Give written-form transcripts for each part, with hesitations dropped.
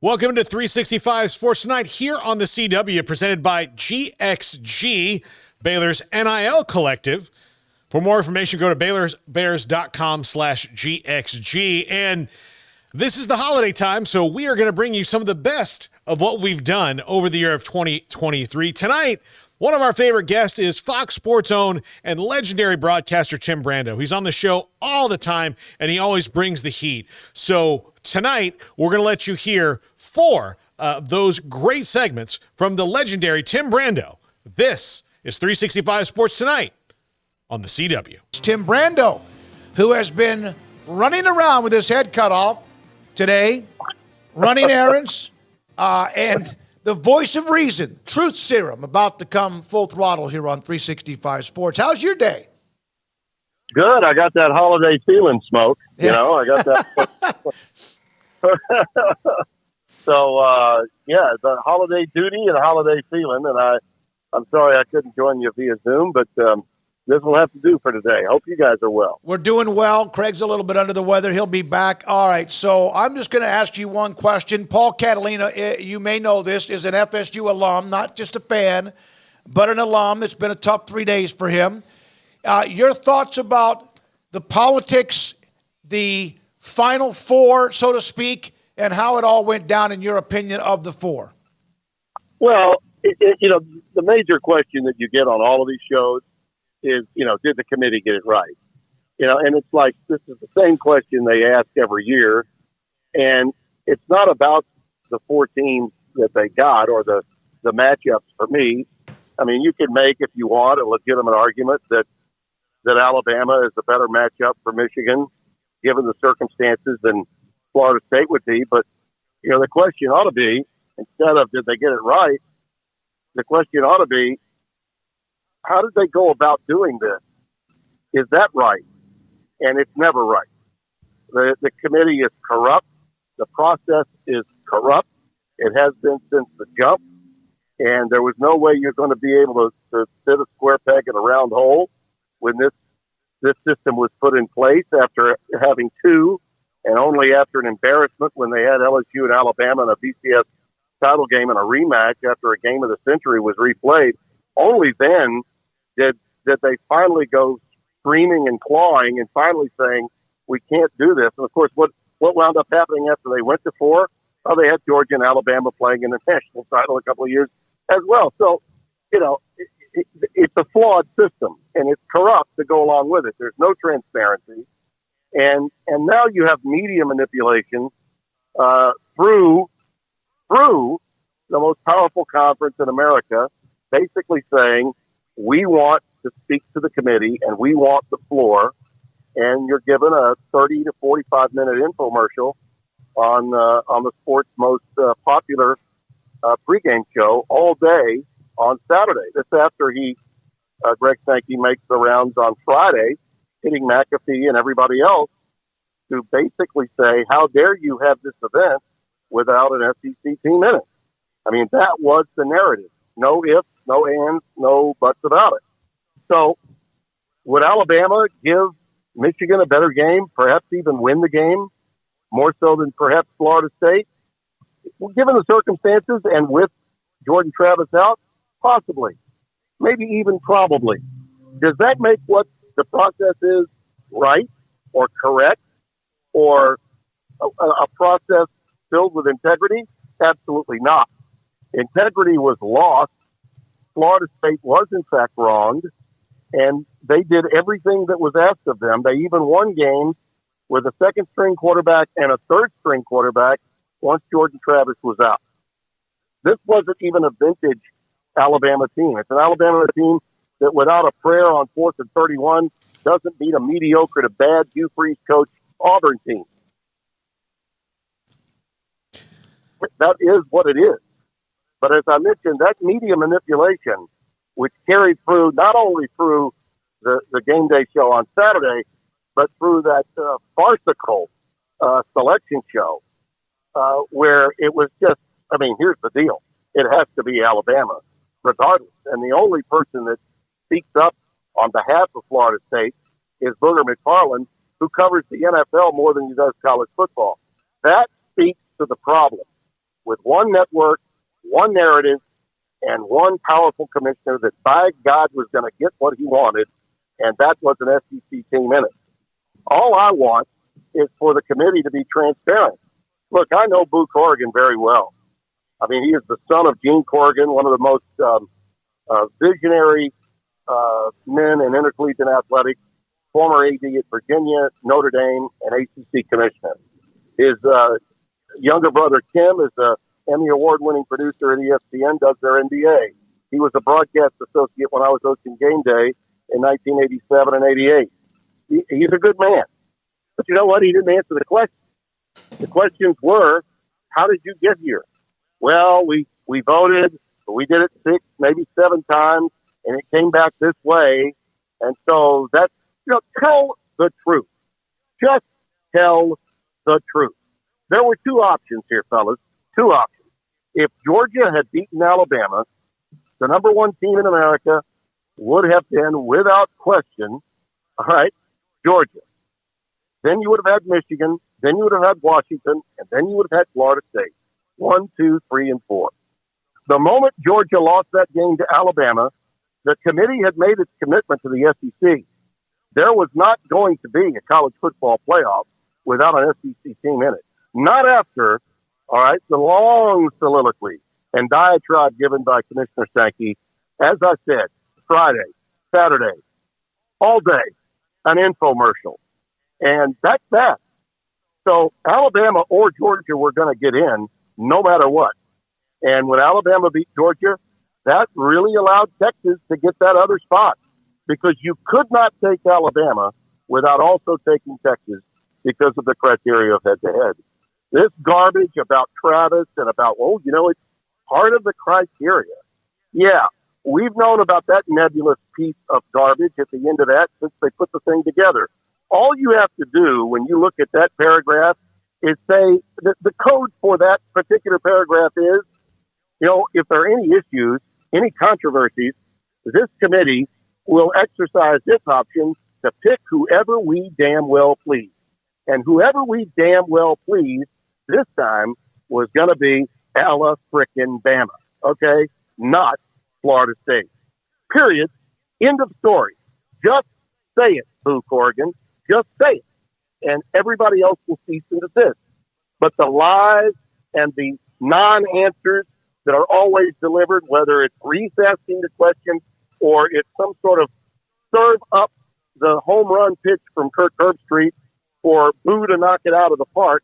Welcome to 365 Sports Tonight here on the CW, presented by GXG, Baylor's NIL Collective. For more information, go to BaylorBears.com/GXG. And this is the holiday time, so we are going to bring you some of the best of what we've done over the year of 2023. Tonight, one of our favorite guests is Fox Sports' own and legendary broadcaster Tim Brando. He's on the show all the time, and he always brings the heat. So tonight, we're going to let you hear four of those great segments from the legendary Tim Brando. This is 365 Sports Tonight on the CW. Tim Brando, who has been running around with his head cut off today, running errands, and the voice of reason, truth serum, about to come full throttle here on 365 Sports. How's your day? Good. I got that holiday feeling, Smoke. You know, I got that. So, the holiday duty and holiday feeling. And I'm sorry I couldn't join you via Zoom, but this will have to do for today. Hope you guys are well. We're doing well. Craig's a little bit under the weather. He'll be back. All right, so I'm just going to ask you one question. Paul Catalina, you may know this, is an FSU alum, not just a fan, but an alum. It's been a tough 3 days for him. Your thoughts about the politics, the Final Four, so to speak, and how it all went down, in your opinion, of the four? Well, the major question that you get on all of these shows is, did the committee get it right? And it's like, this is the same question they ask every year. And it's not about the four teams that they got or the matchups for me. I mean, you can make, if you want, a legitimate argument that Alabama is a better matchup for Michigan, given the circumstances, than Florida State would be. But, the question ought to be, instead of did they get it right, the question ought to be, how did they go about doing this? Is that right? And it's never right. The committee is corrupt. The process is corrupt. It has been since the jump. And there was no way you're going to be able to fit a square peg in a round hole when this system was put in place after having two, and only after an embarrassment when they had LSU and Alabama in a BCS title game and a rematch after a game of the century was replayed. Only then did they finally go screaming and clawing and finally saying, we can't do this. And, of course, what wound up happening after they went to four? Oh, they had Georgia and Alabama playing in the national title a couple of years as well. So, it's a flawed system, and it's corrupt to go along with it. There's no transparency. And now you have media manipulation through the most powerful conference in America, basically saying, we want to speak to the committee and we want the floor. And you're given a 30 to 45-minute infomercial on the sport's most popular pregame show all day on Saturday. This after Greg Sankey makes the rounds on Friday, hitting McAfee and everybody else to basically say, how dare you have this event without an SEC team in it? I mean, that was the narrative. No ifs, no ands, no buts about it. So would Alabama give Michigan a better game, perhaps even win the game, more so than perhaps Florida State? Well, given the circumstances and with Jordan Travis out, possibly, maybe even probably. Does that make what the process is right or correct or a process filled with integrity? Absolutely not. Integrity was lost. Florida State was, in fact, wronged, and they did everything that was asked of them. They even won games with a second-string quarterback and a third-string quarterback once Jordan Travis was out. This wasn't even a vintage Alabama team. It's an Alabama team that, without a prayer on 4th and 31, doesn't beat a mediocre to bad Hugh Freeze coach Auburn team. That is what it is. But as I mentioned, that media manipulation, which carried through not only through the Game Day show on Saturday, but through that farcical selection show, where it was just, I mean, here's the deal. It has to be Alabama, regardless. And the only person that speaks up on behalf of Florida State is Booger McFarland, who covers the NFL more than he does college football. That speaks to the problem. with one network, one narrative, and one powerful commissioner that, by God, was going to get what he wanted, and that was an SEC team in it. All I want is for the committee to be transparent. Look, I know Boo Corrigan very well. I mean, he is the son of Gene Corrigan, one of the most visionary men in intercollegiate athletics, former AD at Virginia, Notre Dame, and ACC commissioner. His younger brother, Kim, is a Emmy Award-winning producer at ESPN, does their NBA. He was a broadcast associate when I was hosting Gameday in 1987 and 88. He's a good man. But you know what? He didn't answer the question. The questions were, how did you get here? Well, we voted, but we did it 6, maybe 7 times, and it came back this way. And so that's, tell the truth. Just tell the truth. There were 2 options here, fellas. 2 options. If Georgia had beaten Alabama, the number 1 team in America would have been, without question, all right, Georgia. Then you would have had Michigan. Then you would have had Washington. And then you would have had Florida State. 1, 2, 3, and 4. The moment Georgia lost that game to Alabama, the committee had made its commitment to the SEC. There was not going to be a college football playoff without an SEC team in it. Not after, all right, the long soliloquy and diatribe given by Commissioner Sankey, as I said, Friday, Saturday, all day, an infomercial. And that's that. So Alabama or Georgia were going to get in no matter what. And when Alabama beat Georgia, that really allowed Texas to get that other spot, because you could not take Alabama without also taking Texas because of the criteria of head-to-head. This garbage about Travis and about, it's part of the criteria. Yeah, we've known about that nebulous piece of garbage at the end of that since they put the thing together. All you have to do when you look at that paragraph is say that the code for that particular paragraph is, if there are any issues, any controversies, this committee will exercise this option to pick whoever we damn well please. And whoever we damn well please this time was going to be Alabama, okay? Not Florida State. Period. End of story. Just say it, Boo Corrigan. Just say it. And everybody else will cease and desist. But the lies and the non-answers that are always delivered, whether it's recasting the question or it's some sort of serve up the home run pitch from Kirk Herbstreit for Boo to knock it out of the park,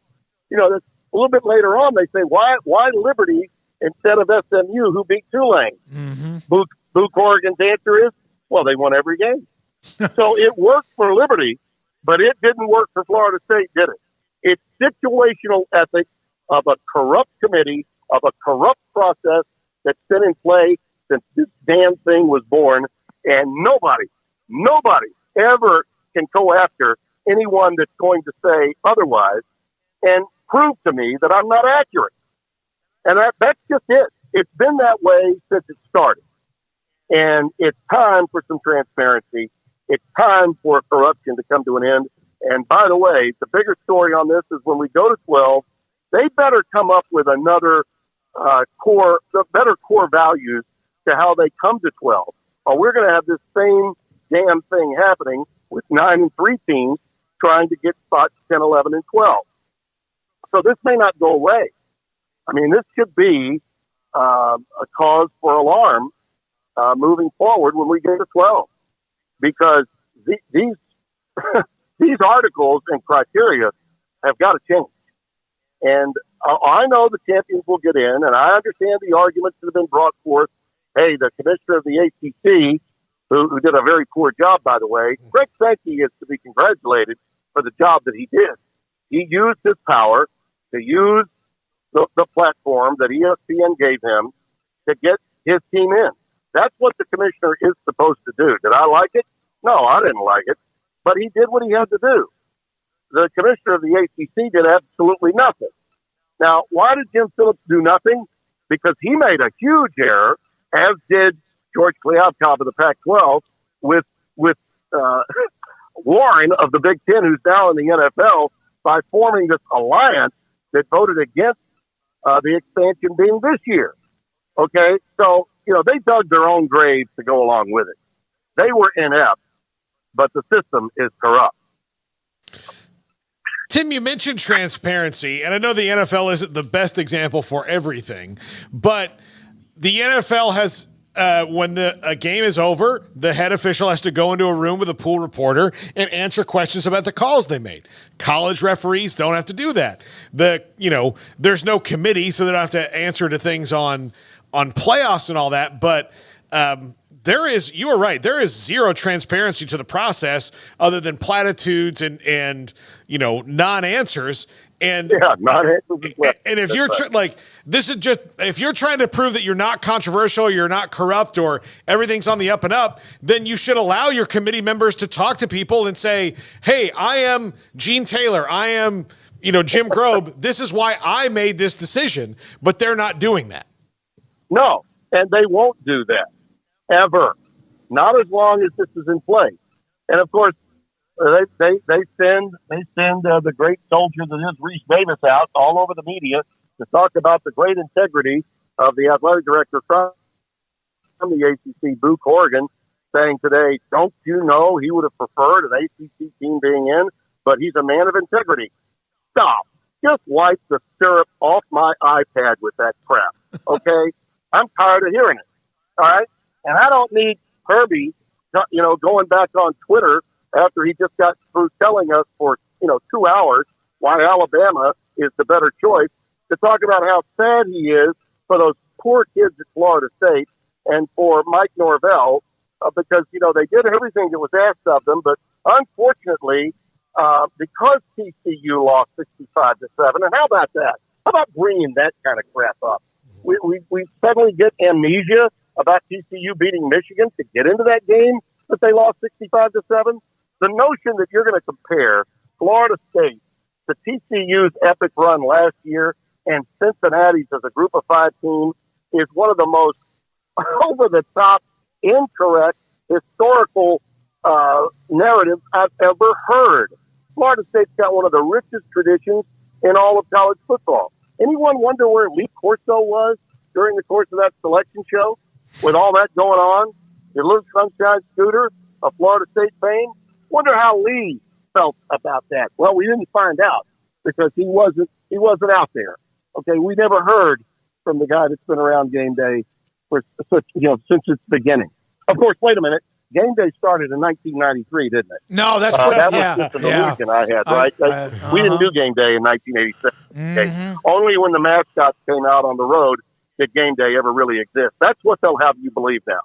that's a little bit later on they say, why Liberty instead of SMU, who beat Tulane? Mm-hmm. Boo Corrigan's answer is, well, they won every game. So it worked for Liberty, but it didn't work for Florida State, did it? It's situational ethics of a corrupt committee, of a corrupt process that's been in play since this damn thing was born, and nobody ever can go after anyone that's going to say otherwise and prove to me that I'm not accurate. And that's just it. It's been that way since it started. And it's time for some transparency. It's time for corruption to come to an end. And by the way, the bigger story on this is when we go to 12, they better come up with another better core values to how they come to 12. Or we're going to have this same damn thing happening with 9 and 3 teams trying to get spots 10, 11, and 12. So this may not go away. I mean, this could be a cause for alarm moving forward when we get to 12, because these these articles and criteria have got to change. And I know the champions will get in, and I understand the arguments that have been brought forth. Hey, the commissioner of the ACC, who did a very poor job, by the way, Greg Sankey is to be congratulated for the job that he did. He used his power to use the platform that ESPN gave him to get his team in. That's what the commissioner is supposed to do. Did I like it? No, I didn't like it. But he did what he had to do. The commissioner of the ACC did absolutely nothing. Now, why did Jim Phillips do nothing? Because he made a huge error, as did George Kliavkoff of the Pac-12 with Warren of the Big Ten, who's now in the NFL, by forming this alliance that voted against the expansion being this year. Okay, so, they dug their own grave to go along with it. They were inept, but the system is corrupt. Tim, you mentioned transparency, and I know the NFL isn't the best example for everything, but the NFL has, when a game is over, the head official has to go into a room with a pool reporter and answer questions about the calls they made. College referees don't have to do that. There's no committee, so they don't have to answer to things on playoffs and all that, but you were right. There is zero transparency to the process other than platitudes and non-answers. And non-answers. And if you're if you're trying to prove that you're not controversial, you're not corrupt, or everything's on the up and up, then you should allow your committee members to talk to people and say, "Hey, I am Gene Taylor. I am, Jim Grobe. This is why I made this decision." But they're not doing that. No, and they won't do that. Ever. Not as long as this is in place. And of course, they send the great soldier that is Reese Davis out all over the media to talk about the great integrity of the athletic director from the ACC, Boo Corrigan, saying today, don't you know he would have preferred an ACC team being in, but he's a man of integrity. Stop. Just wipe the syrup off my iPad with that crap. Okay? I'm tired of hearing it. All right? And I don't need Herbie, going back on Twitter after he just got through telling us for, 2 hours why Alabama is the better choice, to talk about how sad he is for those poor kids at Florida State and for Mike Norvell, because, they did everything that was asked of them. But unfortunately, because TCU lost 65-7, and how about that? How about bringing that kind of crap up? We suddenly get amnesia about TCU beating Michigan to get into that game that they lost 65-7. The notion that you're going to compare Florida State to TCU's epic run last year and Cincinnati's as a group of 5 team is one of the most over-the-top, incorrect, historical narratives I've ever heard. Florida State's got one of the richest traditions in all of college football. Anyone wonder where Lee Corso was during the course of that selection show? With all that going on, the Luke Sunshine Scooter of Florida State fame, wonder how Lee felt about that. Well, we didn't find out because he wasn't out there. Okay, we never heard from the guy that's been around Game Day for since its beginning. Of course, wait a minute. Game Day started in 1993, didn't it? No, that's that was just an illusion I had, right? We didn't do Game Day in 1986. Okay. Only when the mascots came out on the road did Game Day ever really exist. That's what they'll have you believe now.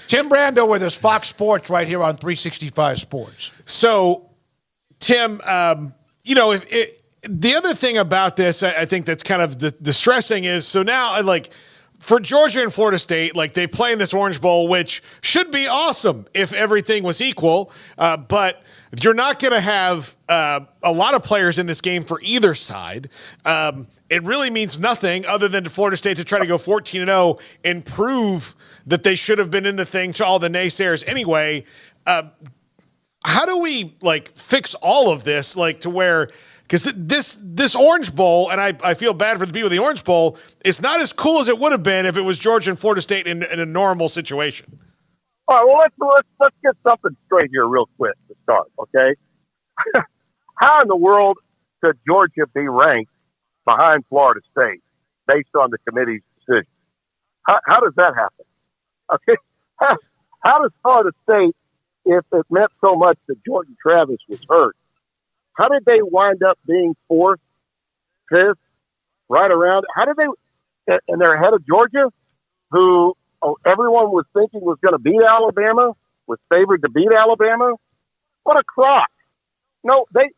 Tim Brando with us, Fox Sports, right here on 365 Sports. So, Tim, the other thing about this, I think that's kind of distressing is, so now, for Georgia and Florida State, they play in this Orange Bowl, which should be awesome if everything was equal, but you're not going to have a lot of players in this game for either side. It really means nothing other than to Florida State to try to go 14-0 and prove that they should have been in the thing to all the naysayers anyway. How do we fix all of this to where, because this Orange Bowl, and I feel bad for the people of the Orange Bowl, it's not as cool as it would have been if it was Georgia and Florida State in a normal situation. All right, well, let's get something straight here real quick to start, okay? How in the world could Georgia be ranked behind Florida State based on the committee's decision? How does that happen? Okay, how does Florida State, if it meant so much that Jordan Travis was hurt, how did they wind up being 4th, 5th, right around? How did they, and they're ahead of Georgia, who everyone was thinking was going to beat Alabama, was favored to beat Alabama? What a crock. No, they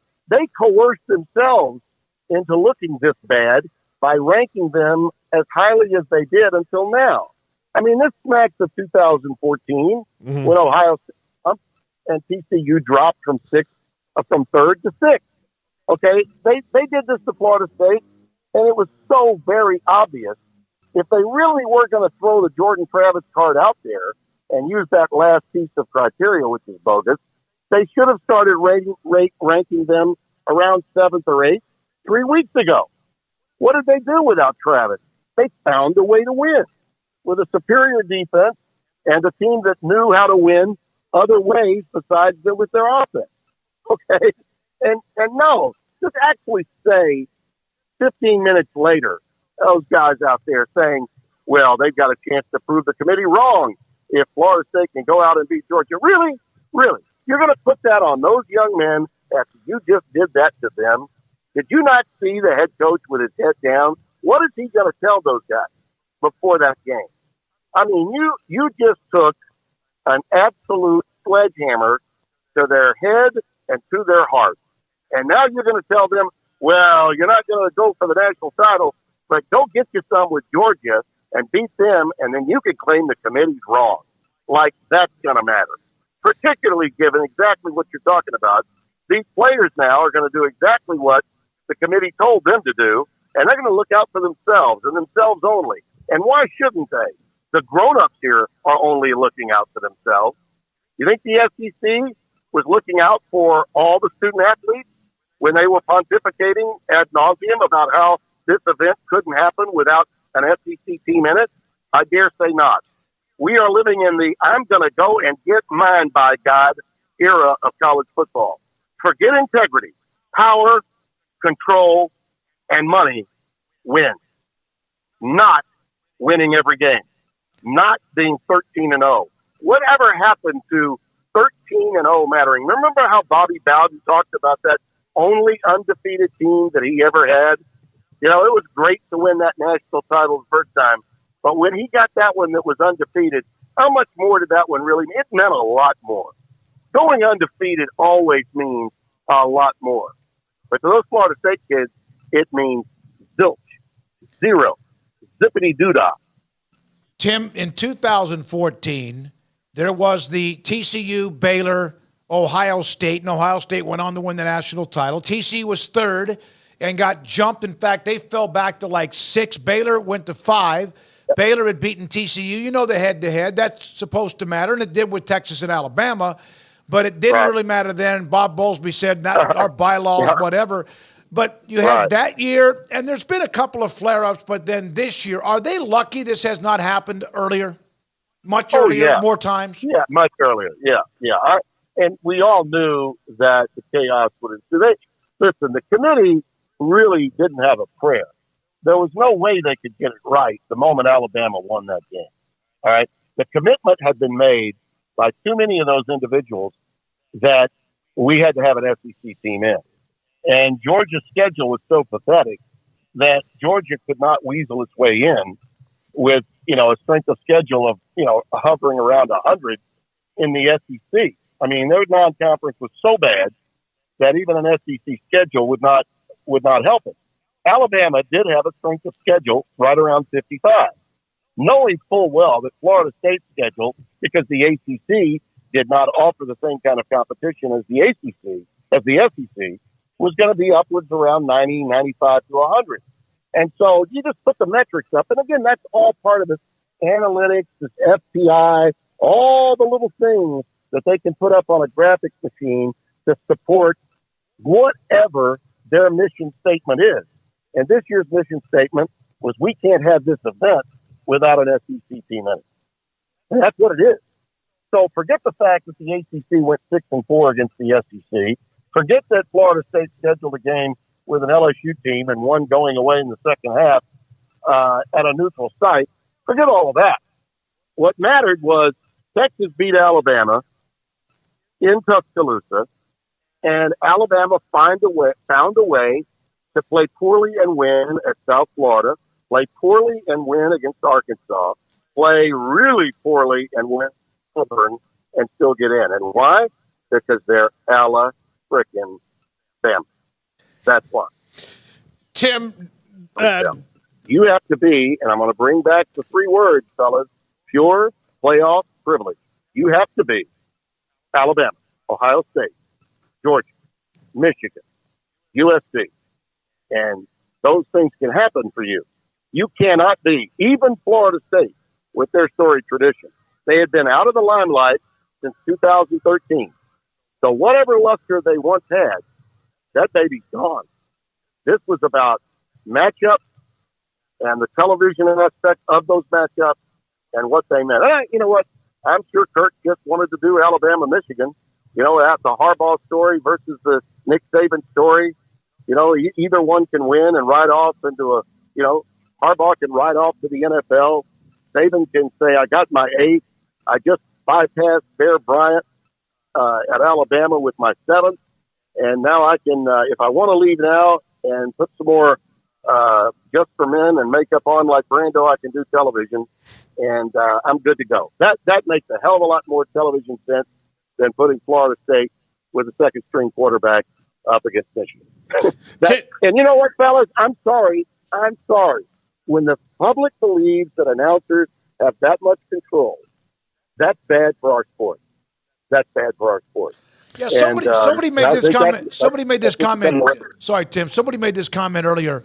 coerced themselves into looking this bad by ranking them as highly as they did until now. I mean, this smacks of 2014 when Ohio State and TCU dropped from 3rd to 6th. Okay, they did this to Florida State, and it was so very obvious. If they really were going to throw the Jordan Travis card out there and use that last piece of criteria, which is bogus, they should have started ranking them around 7th or 8th 3 weeks ago. What did they do without Travis? They found a way to win with a superior defense and a team that knew how to win other ways besides with their offense. Okay? And no, just actually say 15 minutes later, those guys out there saying, well, they've got a chance to prove the committee wrong if Florida State can go out and beat Georgia. Really? Really? You're going to put that on those young men after you just did that to them? Did you not see the head coach with his head down? What is he going to tell those guys before that game? I mean, you just took an absolute sledgehammer to their head and to their heart. And now you're going to tell them, well, you're not going to go for the national title, but go get you some with Georgia and beat them, and then you can claim the committee's wrong. Like, that's going to matter, particularly given exactly what you're talking about. These players now are going to do exactly what the committee told them to do, and they're going to look out for themselves and themselves only. And why shouldn't they? The grown-ups here are only looking out for themselves. You think the SEC was looking out for all the student-athletes when they were pontificating ad nauseum about how this event couldn't happen without an SEC team in it? I dare say not. We are living in the I'm going to go and get mine by God era of college football. Forget integrity. Power, control, and money win. Not winning every game. Not being 13-0. Whatever happened to 13-0 mattering? Remember how Bobby Bowden talked about that only undefeated team that he ever had? You know, it was great to win that national title the first time, but when he got that one that was undefeated, how much more did that one really mean? It meant a lot more. Going undefeated always means a lot more. But to those Florida State kids, it means zilch, zero, zippity-doo-dah. Tim, in 2014, there was the TCU, Baylor, Ohio State, and Ohio State went on to win the national title. TCU was third and got jumped. In fact, they fell back to like 6. Baylor went to 5. Baylor had beaten TCU. You know the head-to-head. That's supposed to matter, and it did with Texas and Alabama, but it didn't really matter then. Bob Bowlesby said, not our bylaws, whatever. But you had that year, and there's been a couple of flare-ups, but then this year, are they lucky this has not happened earlier? Much earlier, more times? Yeah, much earlier. Yeah. And we all knew that the chaos would ensue. Listen, the committee really didn't have a prayer. There was no way they could get it right the moment Alabama won that game. All right? The commitment had been made by too many of those individuals that we had to have an SEC team in. And Georgia's schedule was so pathetic that Georgia could not weasel its way in with, a strength of schedule of, hovering around 100 in the SEC. I mean, their non-conference was so bad that even an SEC schedule would not help it. Alabama did have a strength of schedule right around 55, knowing full well that Florida State's schedule, because the ACC did not offer the same kind of competition as the SEC, was going to be upwards around 90, 95 to 100. And so you just put the metrics up. And again, that's all part of this analytics, this FPI, all the little things that they can put up on a graphics machine to support whatever their mission statement is. And this year's mission statement was, we can't have this event without an SEC team in it. And that's what it is. So forget the fact that the ACC went 6-4 against the SEC. Forget that Florida State scheduled a game with an LSU team and one going away in the second half at a neutral site. Forget all of that. What mattered was Texas beat Alabama in Tuscaloosa, and Alabama found a way to play poorly and win at South Florida, play poorly and win against Arkansas, play really poorly and win Auburn, and still get in. And why? Because they're frickin' Bama. That's why. Tim, you have to be, and I'm going to bring back the 3 words, fellas, pure playoff privilege. You have to be Alabama, Ohio State, Georgia, Michigan, USC. And those things can happen for you. You cannot be, even Florida State, with their storied tradition. They had been out of the limelight since 2013. So whatever luster they once had, that baby's gone. This was about matchup and the television aspect of those matchups and what they meant. You know what? I'm sure Kirk just wanted to do Alabama, Michigan. You know, at the Harbaugh story versus the Nick Saban story. You know, either one can win and ride off into a, you know, Harbaugh can ride off to the NFL. Saban can say, I got my 8th. I just bypassed Bear Bryant at Alabama with my 7th. And now I can, if I want to leave now and put some more just for men and makeup on like Brando, I can do television. And I'm good to go. That makes a hell of a lot more television sense than putting Florida State with a second-string quarterback up against Michigan. And you know what, fellas? I'm sorry. When the public believes that announcers have that much control, that's bad for our sport. Yeah, somebody made this comment. Somebody made this comment. Sorry, Tim. Somebody made this comment earlier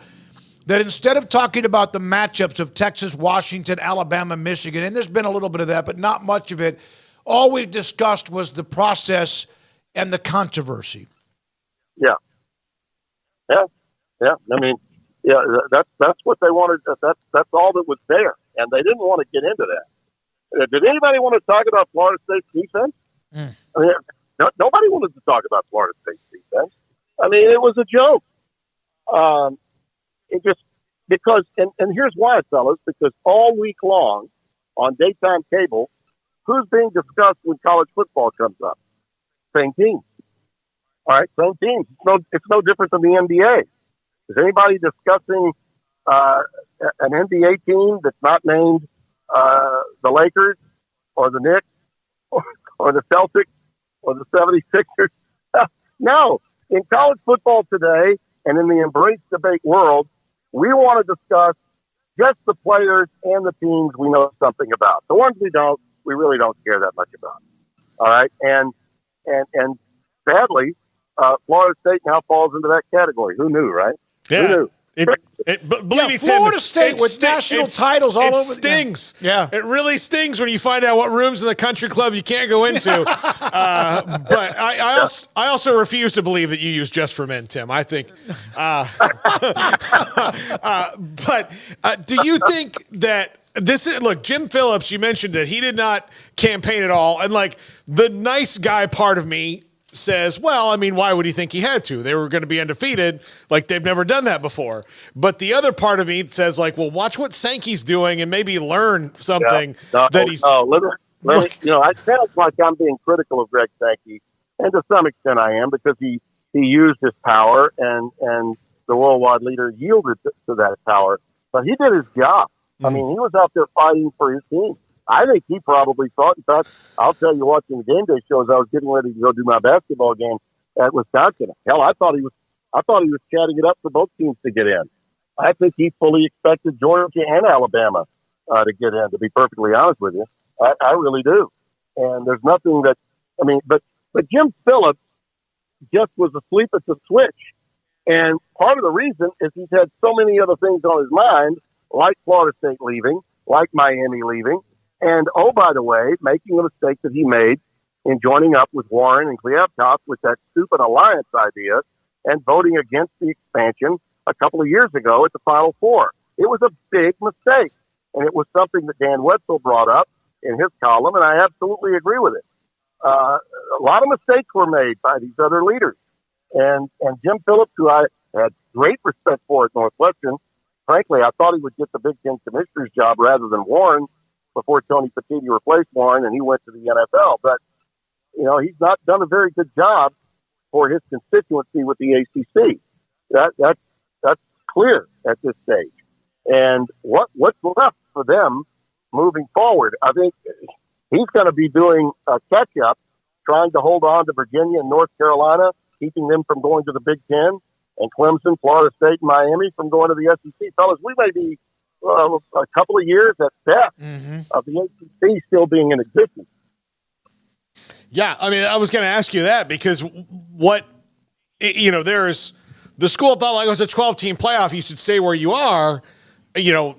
that instead of talking about the matchups of Texas, Washington, Alabama, Michigan, and there's been a little bit of that, but not much of it, all we've discussed was the process and the controversy. Yeah. I mean, that's what they wanted. That's all that was there, and they didn't want to get into that. Did anybody want to talk about Florida State's defense? I mean, nobody wanted to talk about Florida State's defense. I mean, it was a joke. It just because, and here's why, fellas, because all week long on daytime cable, who's being discussed when college football comes up? Same teams. All right, same teams. It's no different than the NBA. Is anybody discussing an NBA team that's not named the Lakers or the Knicks or the Celtics or the 76ers? No. In college football today and in the embrace debate world, we want to discuss just the players and the teams we know something about. The ones we don't, we really don't care that much about. All right? And sadly, Florida State now falls into that category. Who knew, right? Yeah. Who knew? Believe me, Florida Tim, State with national titles all over. It stings. Yeah. It really stings when you find out what rooms in the country club you can't go into. But I also refuse to believe that you use Just for Men, Tim. I think. But do you think that look, Jim Phillips, you mentioned that he did not campaign at all. And like the nice guy part of me says, well, I mean, why would he think he had to? They were going to be undefeated. Like they've never done that before. But the other part of me says like, well, watch what Sankey's doing and maybe learn something that he's. Let me, you know, I sound like I'm being critical of Greg Sankey, and to some extent I am, because he used his power and the worldwide leader yielded to that power. But he did his job. I mean, he was out there fighting for his team. I think he probably thought, in fact, I'll tell you, watching the Gameday show as I was getting ready to go do my basketball game at Wisconsin. Hell, I thought he was chatting it up for both teams to get in. I think he fully expected Georgia and Alabama to get in, to be perfectly honest with you. I really do. And there's nothing that, I mean, but Jim Phillips just was asleep at the switch. And part of the reason is he's had so many other things on his mind, like Florida State leaving, like Miami leaving, and, oh, by the way, making a mistake that he made in joining up with Warren and Cleopas with that stupid alliance idea and voting against the expansion a couple of years ago at the Final Four. It was a big mistake, and it was something that Dan Wetzel brought up in his column, and I absolutely agree with it. A lot of mistakes were made by these other leaders. And Jim Phillips, who I had great respect for at Northwestern, frankly, I thought he would get the Big Ten commissioner's job rather than Warren before Tony Petitti replaced Warren and he went to the NFL. But, you know, he's not done a very good job for his constituency with the ACC. That's clear at this stage. And what's left for them moving forward? I think he's going to be doing a catch-up, trying to hold on to Virginia and North Carolina, keeping them from going to the Big Ten, and Clemson, Florida State, and Miami from going to the SEC. Fellas, we may be a couple of years at best of the ACC still being in existence. Yeah, I mean, I was going to ask you that because there's the school thought like it was a 12-team playoff. You should stay where you are,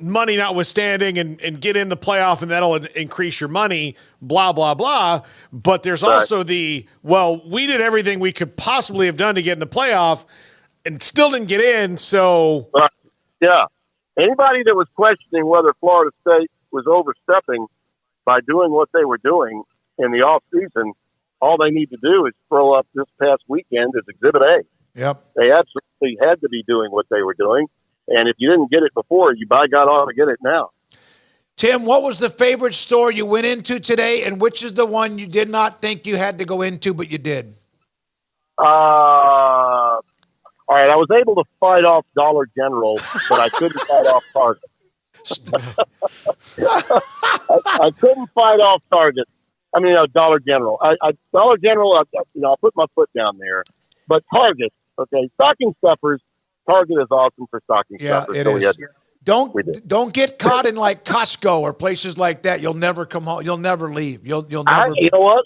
money notwithstanding, and get in the playoff, and that'll increase your money, blah, blah, blah. But there's also we did everything we could possibly have done to get in the playoff and still didn't get in, so. Yeah. Anybody that was questioning whether Florida State was overstepping by doing what they were doing in the off season, all they need to do is throw up this past weekend as Exhibit A. Yep. They absolutely had to be doing what they were doing. And if you didn't get it before, you by God ought to get it now. Tim, what was the favorite store you went into today, and which is the one you did not think you had to go into, but you did? All right, I was able to fight off Dollar General, but I couldn't fight off Target. I couldn't fight off Target. I mean, Dollar General. Dollar General, I put my foot down there. But Target, okay, stocking stuffers, Target is awesome for stocking stuffers. Yeah, it is. Don't get caught in like Costco or places like that. You'll never come home. You'll never leave. You'll never. You know what?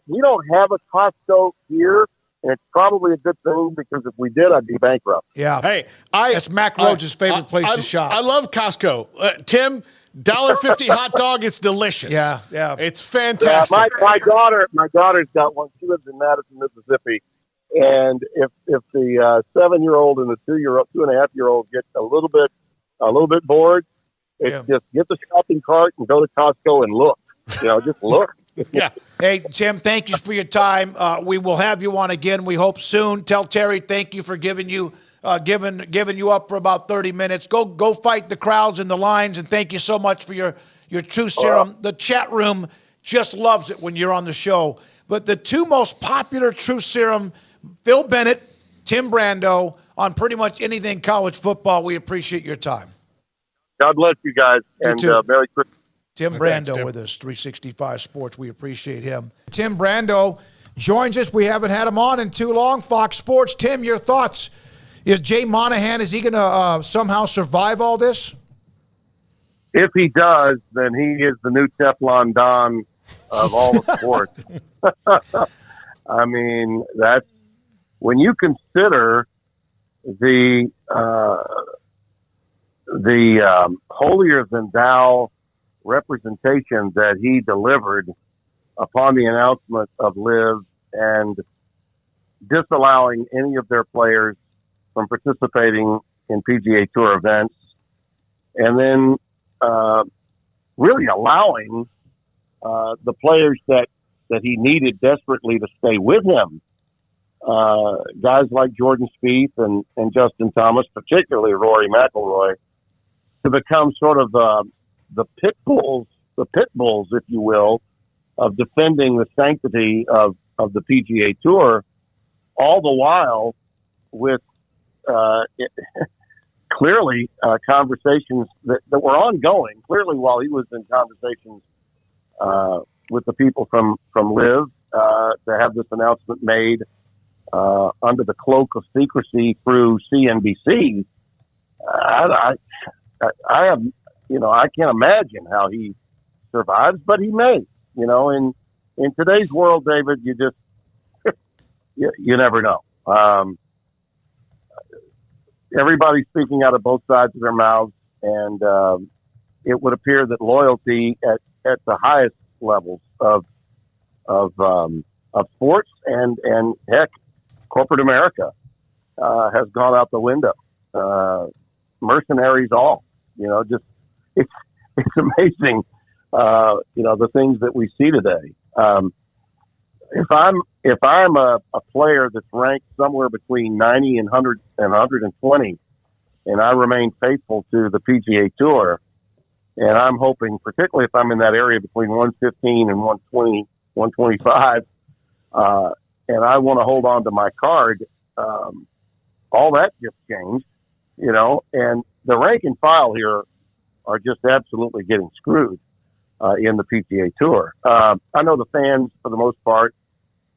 We don't have a Costco here, and it's probably a good thing because if we did, I'd be bankrupt. Yeah. Hey, that's Mac Roach's favorite place to shop. I love Costco. Tim, $1.50 hot dog. It's delicious. Yeah. It's fantastic. Yeah, my daughter's got one. She lives in Madison, Mississippi. And if the 7-year-old and the 2.5-year-old get a little bit bored, it's just get the shopping cart and go to Costco and look. Just look. Yeah. Hey, Tim, thank you for your time. We will have you on again. We hope soon. Tell Terry thank you for giving you up for about 30 minutes. Go fight the crowds and the lines, and thank you so much for your Truth Serum. The chat room just loves it when you're on the show. But the two most popular Truth Serum, Phil Bennett, Tim Brando, on pretty much anything college football. We appreciate your time. God bless you guys, and Merry Christmas. Tim Brando with us, 365 Sports. We appreciate him. Tim Brando joins us. We haven't had him on in too long. Fox Sports. Tim, your thoughts? Is Jay Monahan, is he going to somehow survive all this? If he does, then he is the new Teflon Don of all the sports. I mean, that's when you consider the holier than thou representation that he delivered upon the announcement of Live and disallowing any of their players from participating in PGA Tour events, and then really allowing the players that he needed desperately to stay with him, guys like Jordan Spieth and Justin Thomas, particularly Rory McIlroy, to become sort of the pit bulls, if you will, of defending the sanctity of the PGA Tour, all the while with clearly conversations that were ongoing, clearly while he was in conversations with the people from Live to have this announcement made under the cloak of secrecy through CNBC. I can't imagine how he survives, but he may. In today's world, David, you just you never know. Everybody's speaking out of both sides of their mouths, and it would appear that loyalty at the highest levels of sports and heck, corporate America has gone out the window. Mercenaries, all just it's amazing. The things that we see today. If I'm a player that's ranked somewhere between 90 and 100 and 120, and I remain faithful to the PGA Tour, and I'm hoping, particularly if I'm in that area between 115 and 120, 125, and I want to hold on to my card, all that just changed, and the rank and file here are just absolutely getting screwed in the PGA Tour. I know the fans, for the most part,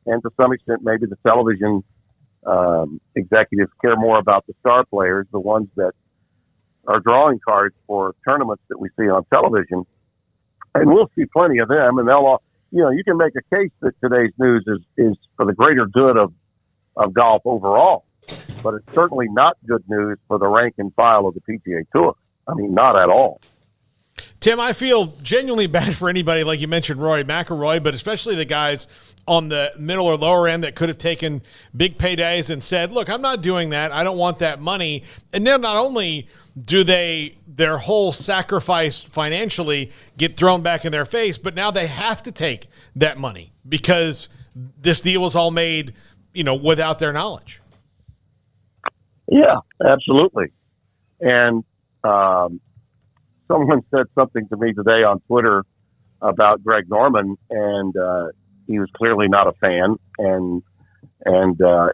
and to some extent maybe the television executives care more about the star players, the ones that are drawing cards for tournaments that we see on television. And we'll see plenty of them, and they'll all, you can make a case that today's news is for the greater good of golf overall, but it's certainly not good news for the rank and file of the PGA Tour. I mean, not at all. Tim, I feel genuinely bad for anybody, like you mentioned, Rory McIlroy, but especially the guys on the middle or lower end that could have taken big paydays and said, look, I'm not doing that. I don't want that money. And then not only do their whole sacrifice financially get thrown back in their face, but now they have to take that money because this deal was all made, without their knowledge? Yeah, absolutely. And someone said something to me today on Twitter about Greg Norman, and he was clearly not a fan and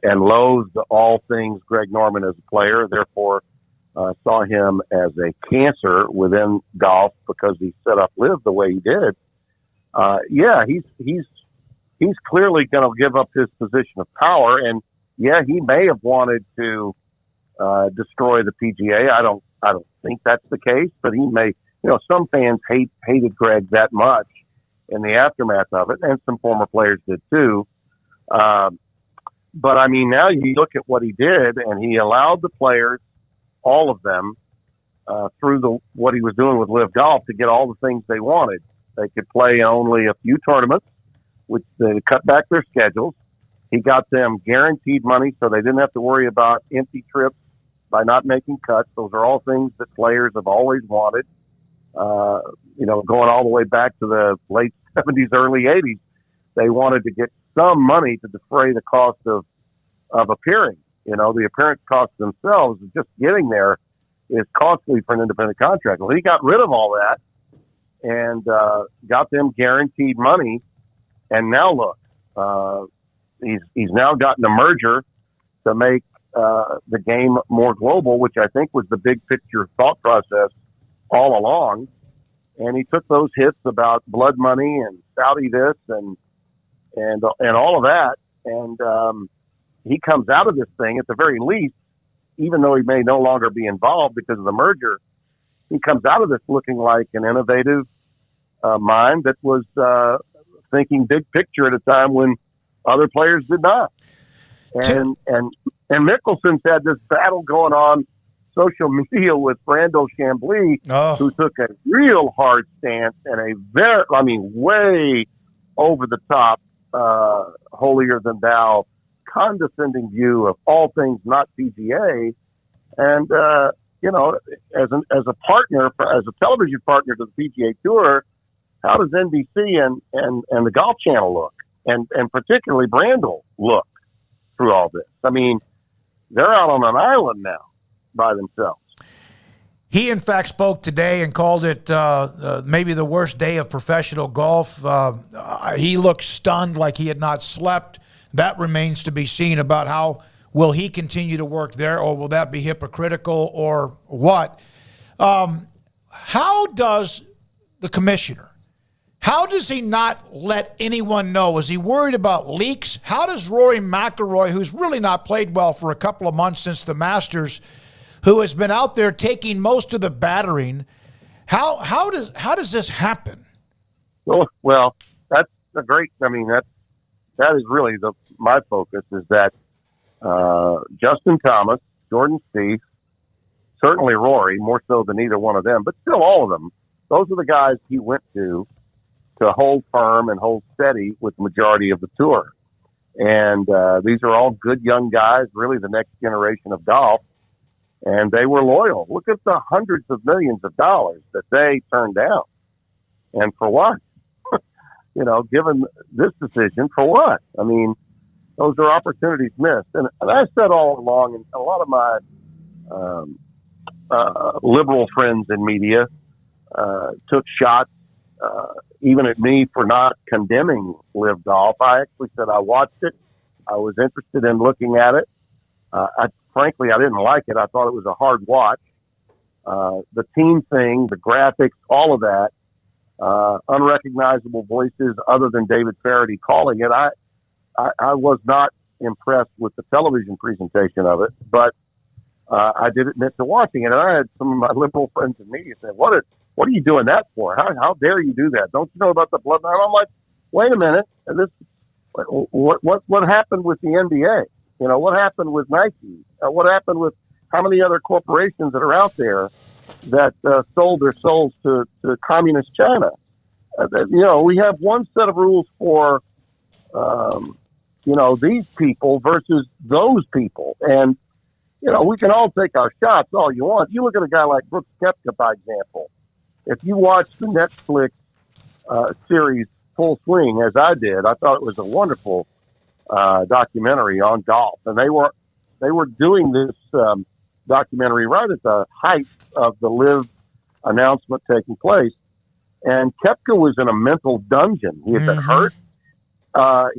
loathed all things Greg Norman as a player. Therefore, saw him as a cancer within golf because he set up Liv the way he did. Yeah, he's clearly going to give up his position of power, and yeah, he may have wanted to destroy the PGA. I don't think that's the case, but he may. Some fans hated Greg that much in the aftermath of it, and some former players did too. But I mean, now you look at what he did, and he allowed the players, all of them, through what he was doing with Live Golf, to get all the things they wanted. They could play only a few tournaments, which they cut back their schedules. He got them guaranteed money, so they didn't have to worry about empty trips by not making cuts. Those are all things that players have always wanted. Going all the way back to the late 70s, early 80s, they wanted to get some money to defray the cost of appearing. The appearance costs themselves, just getting there, is costly for an independent contractor. Well, he got rid of all that and got them guaranteed money. And now look, he's now gotten a merger to make the game more global, which I think was the big picture thought process all along. And he took those hits about blood money and Saudi this and all of that. And he comes out of this thing, at the very least, even though he may no longer be involved because of the merger, he comes out of this looking like an innovative mind that was thinking big picture at a time when other players did not. And Mickelson's had this battle going on social media with Brando Chambly, who took a real hard stance and way over the top, holier than thou, condescending view of all things not PGA. And, as a partner, as a television partner to the PGA Tour, how does NBC and the Golf Channel look? And particularly Brando look through all this? I mean, they're out on an island now by themselves. He, in fact, spoke today and called it maybe the worst day of professional golf. He looked stunned, like he had not slept. That remains to be seen about how will he continue to work there, or will that be hypocritical, or what? How does the commissioner, how does he not let anyone know? Is he worried about leaks? How does Rory McIlroy, who's really not played well for a couple of months since the Masters, who has been out there taking most of the battering, how does this happen? Well, that's a great. I mean, that is really my focus, is that Justin Thomas, Jordan Spieth, certainly Rory, more so than either one of them, but still all of them. Those are the guys he went to hold firm and hold steady with the majority of the tour. And these are all good young guys, really the next generation of golf. And they were loyal. Look at the hundreds of millions of dollars that they turned down. And for what? Given this decision, for what? I mean, those are opportunities missed. And I said all along, and a lot of my liberal friends in media took shots even at me for not condemning Live Golf. I actually said I watched it. I was interested in looking at it. Frankly, I didn't like it. I thought it was a hard watch. The team thing, the graphics, all of that, unrecognizable voices other than David Faraday calling it. I was not impressed with the television presentation of it, but I did admit to watching it. And I had some of my liberal friends in media say, "What are you doing that for? How dare you do that? Don't you know about the bloodline?" I'm like, wait a minute. What happened with the NBA? What happened with Nike? What happened with how many other corporations that are out there that sold their souls to communist China? We have one set of rules for, these people versus those people. And we can all take our shots all you want. You look at a guy like Brooks Koepka, by example. If you watch the Netflix series Full Swing, as I did, I thought it was a wonderful documentary on golf. And they were doing this documentary right at the height of the LIV announcement taking place. And Koepka was in a mental dungeon. He had been hurt.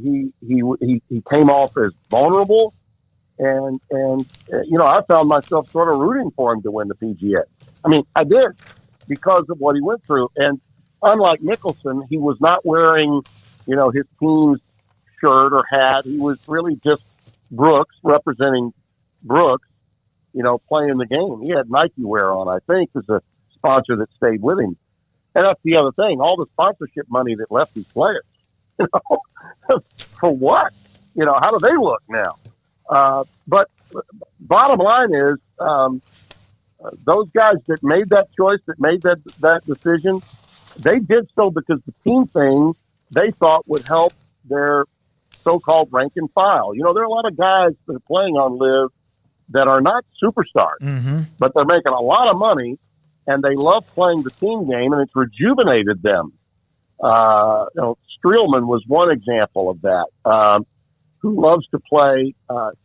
He came off as vulnerable. And I found myself sort of rooting for him to win the PGA. I mean, I did, because of what he went through. And unlike Mickelson, he was not wearing, his team's shirt or hat. He was really just Brooks, representing Brooks, playing the game. He had Nike wear on, I think, as a sponsor that stayed with him. And that's the other thing, all the sponsorship money that left these players. For what? How do they look now? But bottom line is, those guys that made that choice, that made that decision, they did so because the team thing they thought would help their so-called rank and file. There are a lot of guys that are playing on LIV that are not superstars, but they're making a lot of money, and they love playing the team game, and it's rejuvenated them. Streelman was one example of that, who loves to play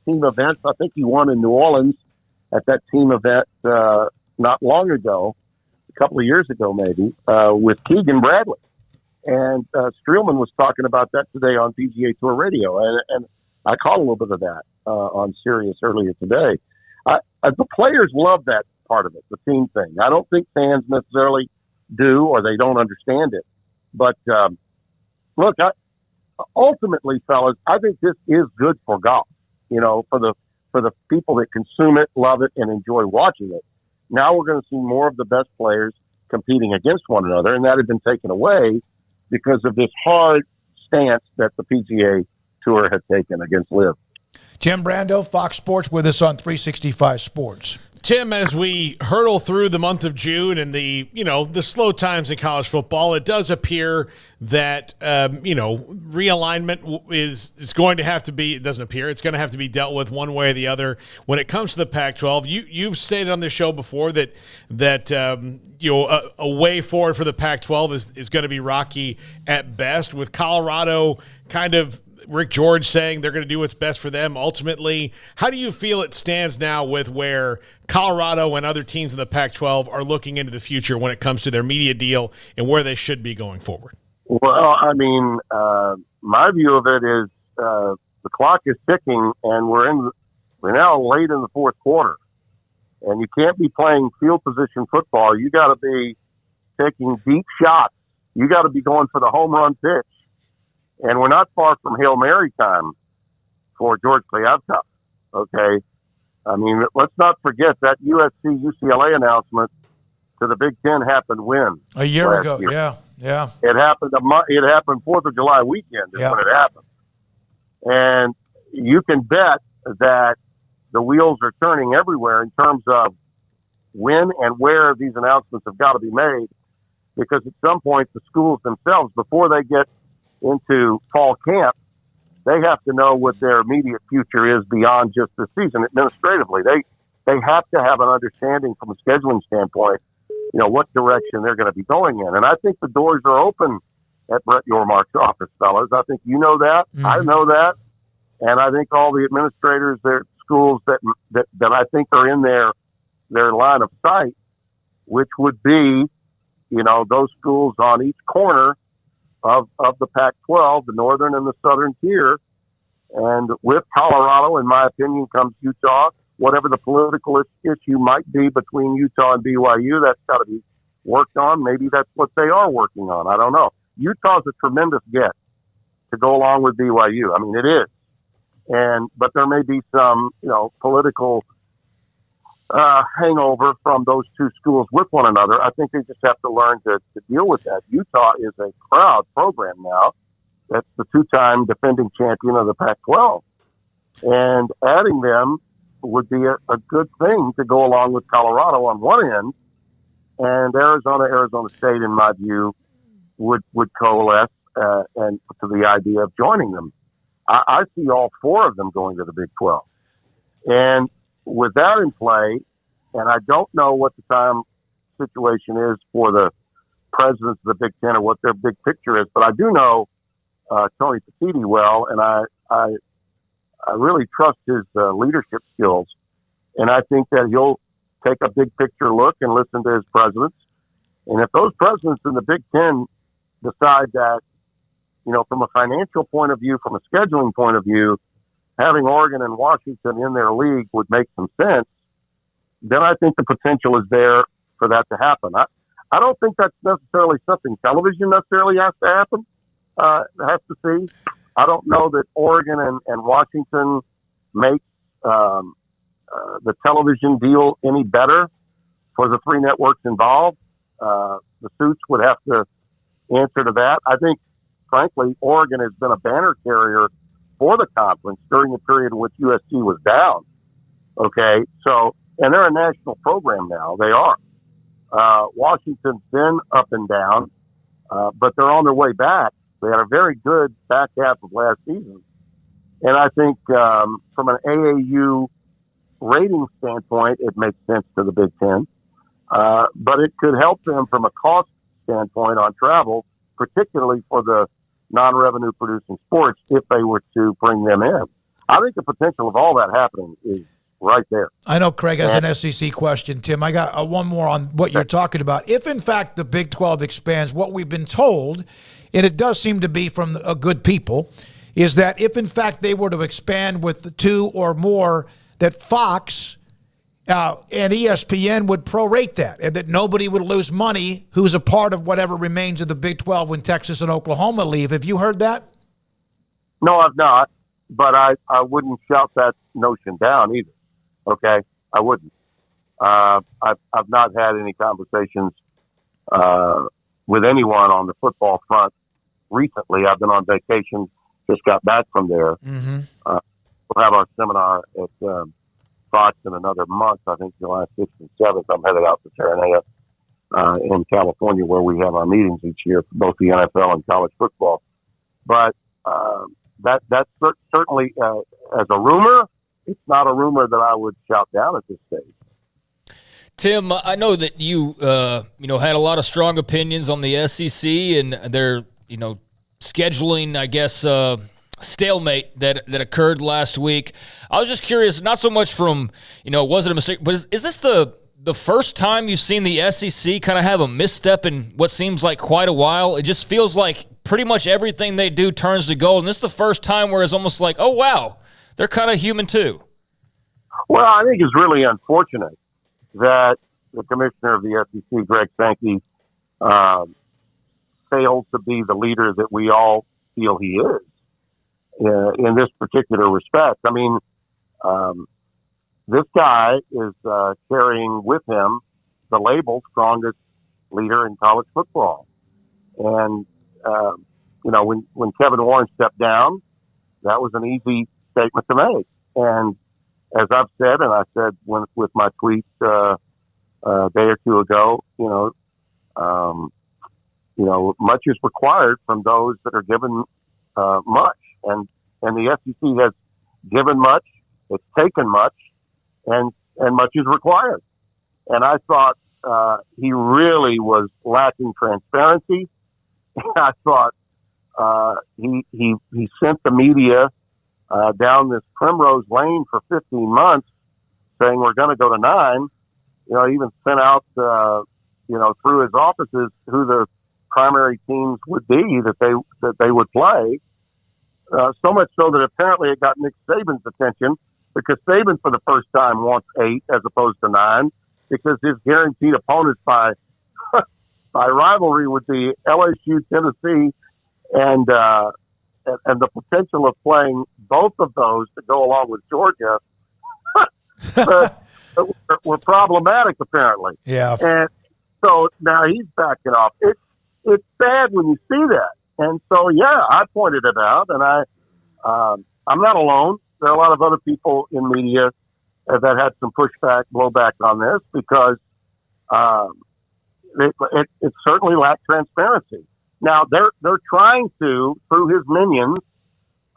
team events. I think he won in New Orleans at that team event not long ago, a couple of years ago maybe, with Keegan Bradley. And Streelman was talking about that today on PGA Tour Radio, and I caught a little bit of that on Sirius earlier today. The players love that part of it, the team thing. I don't think fans necessarily do, or they don't understand it. But look, ultimately, fellas, I think this is good for golf. For the people that consume it, love it, and enjoy watching it. Now we're going to see more of the best players competing against one another, and that had been taken away because of this hard stance that the PGA Tour had taken against LIV. Tim Brando, Fox Sports, with us on 365 Sports. Tim, as we hurtle through the month of June and the slow times in college football, it does appear that, realignment is going to have to be, it doesn't appear, it's going to have to be dealt with one way or the other when it comes to the Pac-12. You've stated on this show before that a way forward for the Pac-12 is going to be rocky at best, with Colorado kind of Rick George saying they're going to do what's best for them ultimately. How do you feel it stands now with where Colorado and other teams in the Pac-12 are looking into the future when it comes to their media deal and where they should be going forward? Well, I mean, my view of it is the clock is ticking, and we're now late in the fourth quarter, and you can't be playing field position football. You got to be taking deep shots. You got to be going for the home run pitch. And we're not far from Hail Mary time for George Kliavkoff, okay? I mean, let's not forget that USC-UCLA announcement to the Big Ten happened when? A year ago, yeah. It happened 4th of July weekend is when it happened. And you can bet that the wheels are turning everywhere in terms of when and where these announcements have got to be made, because at some point the schools themselves, before they get into fall camp, they have to know what their immediate future is beyond just the season administratively. They have to have an understanding from a scheduling standpoint, what direction they're going to be going in. And I think the doors are open at Brett Yormark's office, fellas. I think you know that. Mm-hmm. I know that. And I think all the administrators, their schools that I think are in their line of sight, which would be, those schools on each corner of the Pac-12, the northern and the southern tier. And with Colorado, in my opinion, comes Utah. Whatever the political issue might be between Utah and BYU, that's got to be worked on. Maybe that's what they are working on. I don't know. Utah's a tremendous get to go along with BYU. I mean, it is. But there may be some, political hangover from those two schools with one another. I think they just have to learn to deal with that. Utah is a proud program now. That's the two-time defending champion of the Pac-12. And adding them would be a good thing to go along with Colorado on one end. And Arizona State, in my view, would coalesce and to the idea of joining them. I see all four of them going to the Big 12. And with that in play, and I don't know what the time situation is for the presidents of the Big Ten or what their big picture is, but I do know Tony Petitti well, and I really trust his leadership skills, and I think that he'll take a big picture look and listen to his presidents. And if those presidents in the Big Ten decide that, from a financial point of view, from a scheduling point of view, having Oregon and Washington in their league would make some sense, then I think the potential is there for that to happen. I don't think that's necessarily something television necessarily has to happen, has to see. I don't know that Oregon and Washington make the television deal any better for the three networks involved. The suits would have to answer to that. I think, frankly, Oregon has been a banner carrier for the conference during the period in which USC was down. Okay, so, and they're a national program now. They are. Washington's been up and down, but they're on their way back. They had a very good back half of last season. And I think from an AAU rating standpoint, it makes sense to the Big Ten. But it could help them from a cost standpoint on travel, particularly for the non-revenue producing sports, if they were to bring them in. I think the potential of all that happening is right there. I know Craig has an SEC question, Tim. I got one more on what you're talking about. If, in fact, the Big 12 expands, what we've been told, and it does seem to be from good people, is that if, in fact, they were to expand with the two or more, that Fox and ESPN would prorate that, and that nobody would lose money who's a part of whatever remains of the Big 12 when Texas and Oklahoma leave. Have you heard that? No, I've not, but I wouldn't shout that notion down either. Okay, I wouldn't. I've not had any conversations with anyone on the football front recently. I've been on vacation, just got back from there. Mm-hmm. We'll have our seminar at Fox in another month. I think July 6th and 7th. I'm headed out to Terranea in California, where we have our meetings each year for both the NFL and college football. But that's certainly as a rumor. It's not a rumor that I would shout down at this stage. Tim, I know that you had a lot of strong opinions on the SEC and their scheduling, I guess, stalemate that occurred last week. I was just curious, not so much from was it a mistake, but is this the first time you've seen the SEC kind of have a misstep in what seems like quite a while? It just feels like pretty much everything they do turns to gold, and this is the first time where it's almost like, oh wow, they're kind of human too. Well, I think it's really unfortunate that the commissioner of the SEC, Greg Sankey, failed to be the leader that we all feel he is in this particular respect. I mean, this guy is carrying with him the label strongest leader in college football. And, when Kevin Warren stepped down, that was an easy statement to make. And as I've said, and I said with my tweet a day or two ago, much is required from those that are given much, and the SEC has given much, it's taken much, and much is required. And I thought he really was lacking transparency. I thought he sent the media down this primrose lane for 15 months, saying we're going to go to 9. Even sent out through his offices who the primary teams would be that they would play. So much so that apparently it got Nick Saban's attention, because Saban for the first time wants 8 as opposed to 9, because his guaranteed opponents by rivalry would be LSU, Tennessee, and the potential of playing both of those to go along with Georgia were problematic, apparently. Yeah. And so now he's backing off. It's sad when you see that. And so, I pointed it out, and I'm not alone. There are a lot of other people in media that had some pushback, blowback on this, because it certainly lacked transparency. Now they're trying to, through his minions,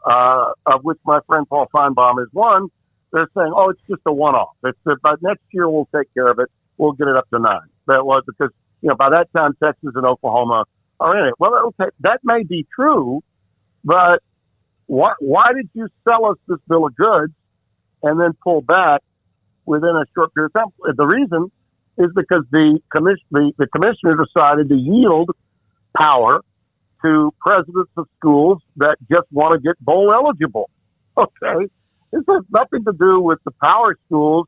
of which my friend Paul Feinbaum is one, they're saying, oh, it's just a one-off. But next year we'll take care of it. We'll get it up to 9. That was because, by that time Texas and Oklahoma are in it. Well, okay, that may be true, but why did you sell us this bill of goods and then pull back within a short period of time? The reason is because the commissioner decided to yield power to presidents of schools that just want to get bowl eligible. Okay? This has nothing to do with the power schools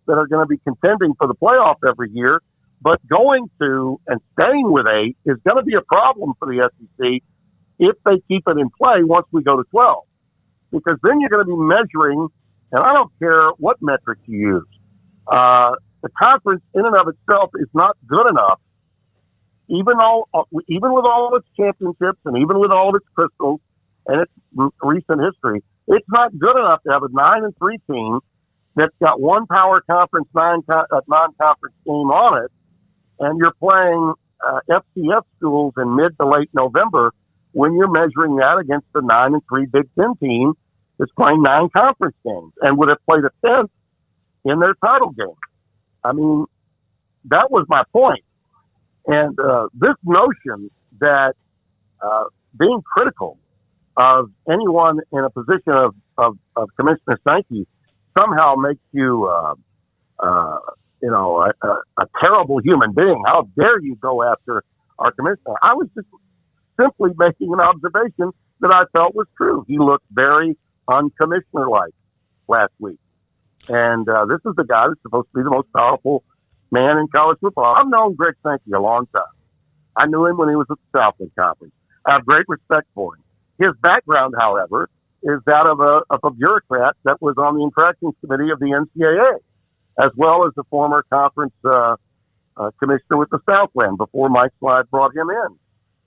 that are going to be contending for the playoff every year, but going to and staying with 8 is going to be a problem for the SEC if they keep it in play once we go to 12. Because then you're going to be measuring, and I don't care what metrics you use. The conference in and of itself is not good enough, even with all of its championships and even with all of its crystals and its recent history. It's not good enough to have a 9-3 team that's got one power conference non-conference game on it, and you're playing FCS schools in mid to late November when you're measuring that against the 9-3 Big Ten team that's playing 9 conference games and would have played a 10th in their title game. I mean, that was my point. And this notion that being critical of anyone in a position of Commissioner Sankey somehow makes you, a terrible human being. How dare you go after our commissioner? I was just simply making an observation that I felt was true. He looked very uncommissioner-like last week. And this is the guy that's supposed to be the most powerful man in college football. I've known Greg Sankey a long time. I knew him when he was at the Southland Conference. I have great respect for him. His background, however, is that of a bureaucrat that was on the infractions committee of the NCAA, as well as the former conference commissioner with the Southland before Mike Slide brought him in.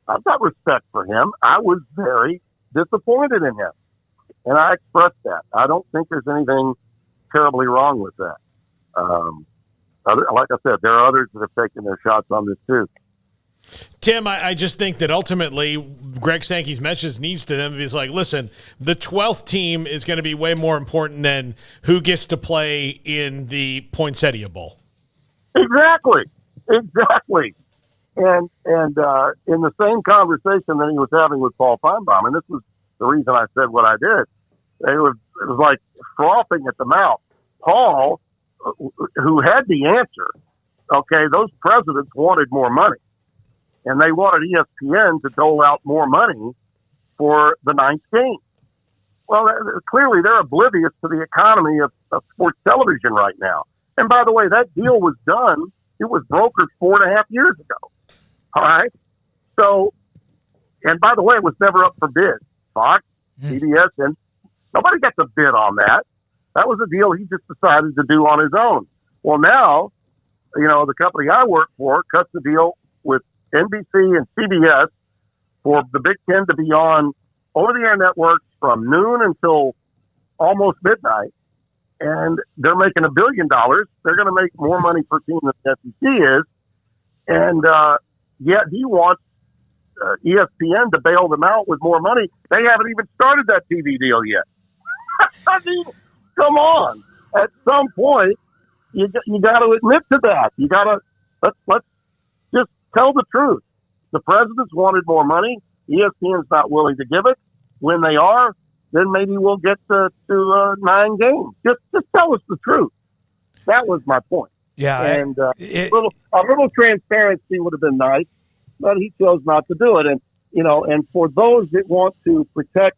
I've got respect for him. I was very disappointed in him, and I expressed that. I don't think there's anything terribly wrong with that. Like I said, there are others that have taken their shots on this too. Tim, I just think that ultimately Greg Sankey's message needs to them is like, listen, the 12th team is going to be way more important than who gets to play in the Poinsettia Bowl. Exactly. And in the same conversation that he was having with Paul Feinbaum, and this was the reason I said what I did, it was like frothing at the mouth. Paul, who had the answer, okay, those presidents wanted more money. And they wanted ESPN to dole out more money for the 9th game. Well, clearly they're oblivious to the economy of sports television right now. And by the way, that deal was done. It was brokered 4.5 years ago. All right. So, and by the way, it was never up for bid. Fox, CBS, and nobody got the bid on that. That was a deal he just decided to do on his own. Well, now, the company I work for cuts the deal with NBC and CBS for the Big Ten to be on over-the-air networks from noon until almost midnight, and they're making $1 billion. They're going to make more money per team than the SEC is, and yet he wants ESPN to bail them out with more money. They haven't even started that TV deal yet. I mean, come on. At some point, you got to admit to that. You got to let's just tell the truth. The presidents wanted more money. ESPN's not willing to give it. When they are, then maybe we'll get to 9 games. Just tell us the truth. That was my point. Yeah, and a little transparency would have been nice, but he chose not to do it. And and for those that want to protect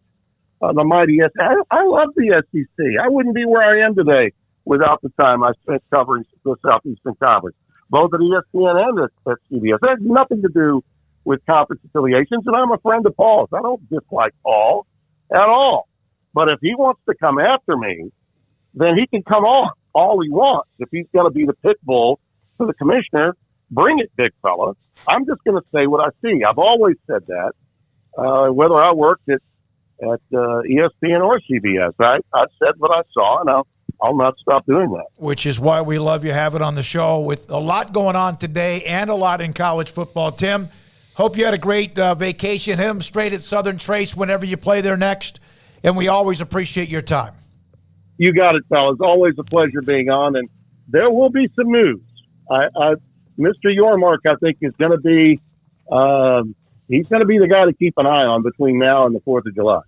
the mighty SEC, I love the SEC. I wouldn't be where I am today without the time I spent covering the Southeastern Conference, both at ESPN and at CBS. That has nothing to do with conference affiliations, and I'm a friend of Paul's. I don't dislike Paul at all. But if he wants to come after me, then he can come on all he wants. If he's going to be the pit bull for the commissioner, bring it, big fella. I'm just going to say what I see. I've always said that, whether I worked at ESPN or CBS. I said what I saw, and I'll not stop doing that. Which is why we love you having on the show with a lot going on today and a lot in college football. Tim, hope you had a great vacation. Hit them straight at Southern Trace whenever you play there next, and we always appreciate your time. You got it, fellas. Always a pleasure being on, and there will be some moves. Mr. Yormark, I think, is going to be he's going to be the guy to keep an eye on between now and the 4th of July.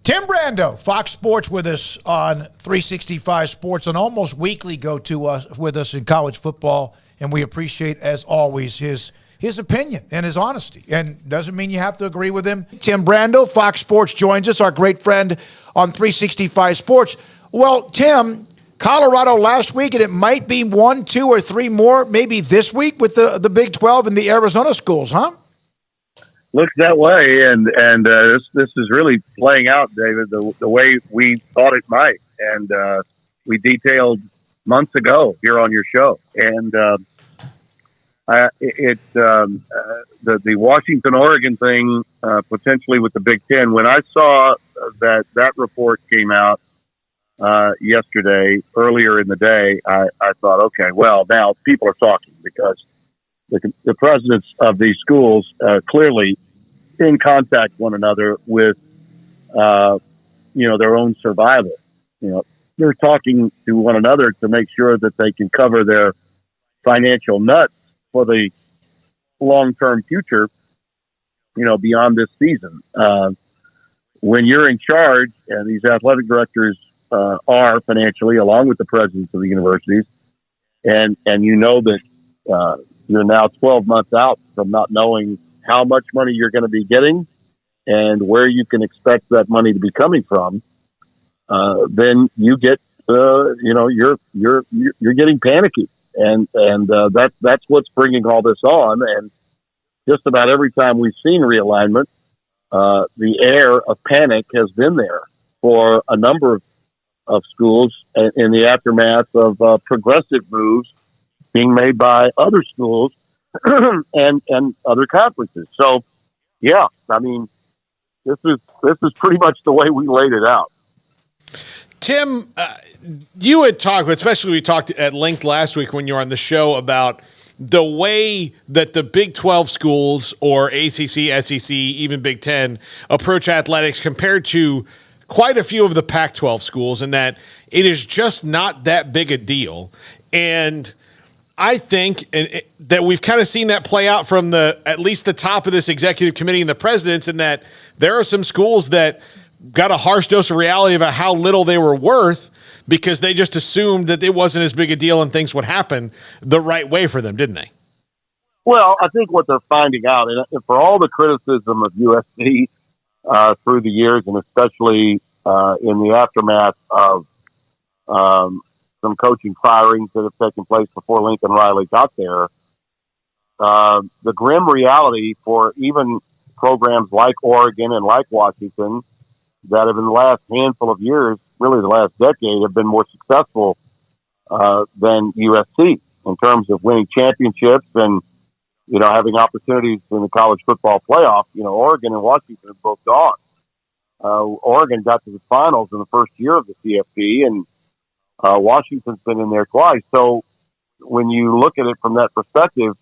Tim Brando, Fox Sports, with us on 365 Sports, an almost weekly go-to with us in college football, and we appreciate, as always, his opinion and his honesty. And doesn't mean you have to agree with him. Tim Brando, Fox Sports, joins us, our great friend on 365 Sports. Well, Tim, Colorado last week, and it might be 1, 2, or 3 more maybe this week with the Big 12 and the Arizona schools, huh? Looks that way, and this is really playing out, David, the way we thought it might, and we detailed months ago here on your show. And the Washington-Oregon thing potentially with the Big Ten. When I saw that report came out yesterday, earlier in the day, I thought, okay, well, now people are talking because the presidents of these schools clearly in contact one another with, their own survival. They're talking to one another to make sure that they can cover their financial nuts for the long-term future, beyond this season. When you're in charge, and these athletic directors are financially, along with the presidents of the universities, and you know that you're now 12 months out from not knowing how much money you're going to be getting and where you can expect that money to be coming from, then you get, you're getting panicky, and that's what's bringing all this on. And just about every time we've seen realignment, the air of panic has been there for a number of schools in the aftermath of progressive moves being made by other schools and other conferences. So, yeah, I mean, this is pretty much the way we laid it out. Tim, you had talked, especially we talked at length last week when you were on the show about the way that the Big 12 schools or ACC, SEC, even Big 10 approach athletics compared to quite a few of the Pac-12 schools, and that it is just not that big a deal. And I think that we've kind of seen that play out from at least the top of this executive committee and the presidents, and that there are some schools that got a harsh dose of reality about how little they were worth because they just assumed that it wasn't as big a deal and things would happen the right way for them, didn't they? Well, I think what they're finding out, and for all the criticism of USC through the years, and especially in the aftermath of some coaching firings that have taken place before Lincoln Riley got there, the grim reality for even programs like Oregon and like Washington that have in the last handful of years, really the last decade, have been more successful than USC in terms of winning championships and, having opportunities in the college football playoff. Oregon and Washington have both gone. Oregon got to the finals in the first year of the CFP, and Washington's been in there twice. So when you look at it from that perspective,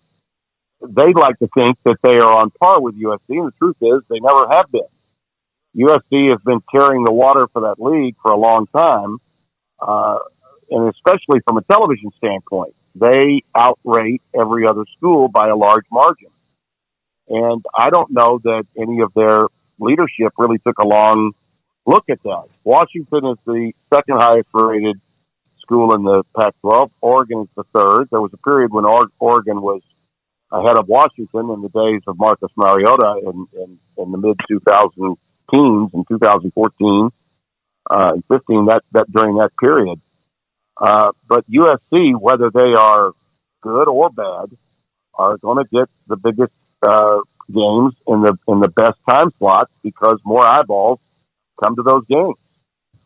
they'd like to think that they are on par with USC, and the truth is they never have been. USC has been carrying the water for that league for a long time, and especially from a television standpoint. They outrate every other school by a large margin. And I don't know that any of their leadership really took a long look at that. Washington is the second highest rated school in the Pac-12. Oregon is the third. There was a period when Oregon was ahead of Washington in the days of Marcus Mariota in the mid-2000 teens in 2014 and 15, that during that period. But USC, whether they are good or bad, are going to get the biggest games in the best time slots because more eyeballs come to those games.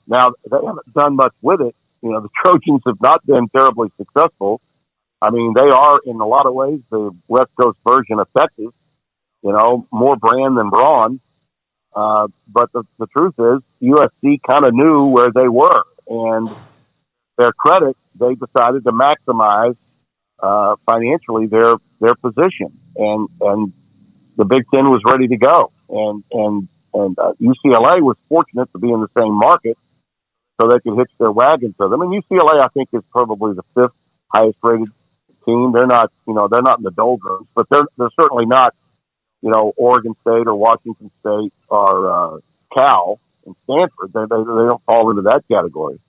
Now, they haven't done much with it. The Trojans have not been terribly successful. I mean, they are, in a lot of ways, the West Coast version of Texas, more brand than brawn. But the truth is, USC kind of knew where they were. And their credit, they decided to maximize financially their position. And the Big Ten was ready to go. And UCLA was fortunate to be in the same market. so they can hitch their wagon to them. And UCLA, I think, is probably the 5th highest rated team. They're not, they're not in the doldrums, but they're certainly not, Oregon State or Washington State or Cal and Stanford. They don't fall into that category.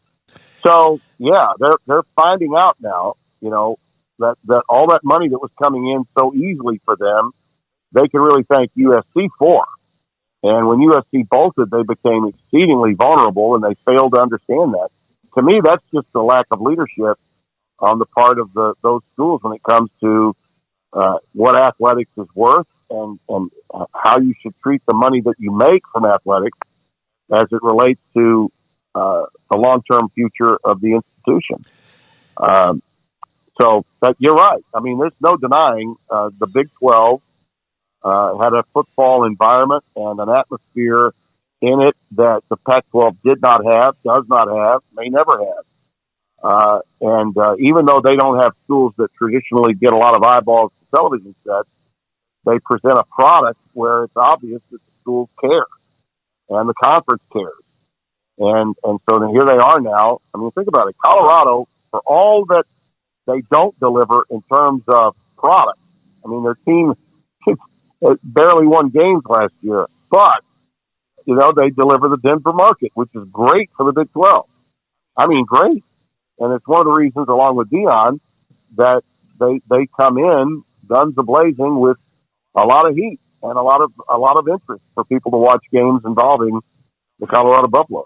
So yeah, they're finding out now, that all that money that was coming in so easily for them, they can really thank USC for. And when USC bolted, they became exceedingly vulnerable, and they failed to understand that. To me, that's just the lack of leadership on the part of those schools when it comes to what athletics is worth and how you should treat the money that you make from athletics as it relates to the long-term future of the institution. But you're right. I mean, there's no denying the Big 12 had a football environment and an atmosphere in it that the Pac-12 did not have, does not have, may never have. And even though they don't have schools that traditionally get a lot of eyeballs to television sets, they present a product where it's obvious that the schools care and the conference cares. And so then here they are now. I mean, think about it. Colorado, for all that they don't deliver in terms of product, I mean, their team barely won games last year, but, they deliver the Denver market, which is great for the Big 12. I mean, great. And it's one of the reasons, along with Dion, that they come in guns a-blazing with a lot of heat and a lot of interest for people to watch games involving the Colorado Buffaloes.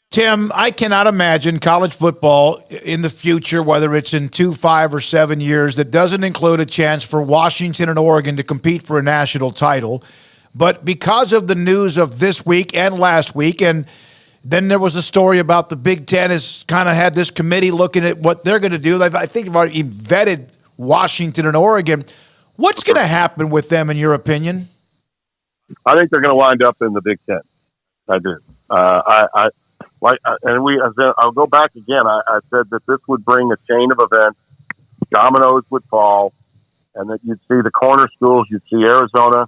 Tim, I cannot imagine college football in the future, whether it's in 2, 5, or 7 years, that doesn't include a chance for Washington and Oregon to compete for a national title. But because of the news of this week and last week, and then there was a story about the Big Ten has kind of had this committee looking at what they're going to do. I think they've already vetted Washington and Oregon. What's going to happen with them, in your opinion? I think they're going to wind up in the Big Ten. I do. I'll go back again. I said that this would bring a chain of events. Dominoes would fall, and that you'd see the corner schools. You'd see Arizona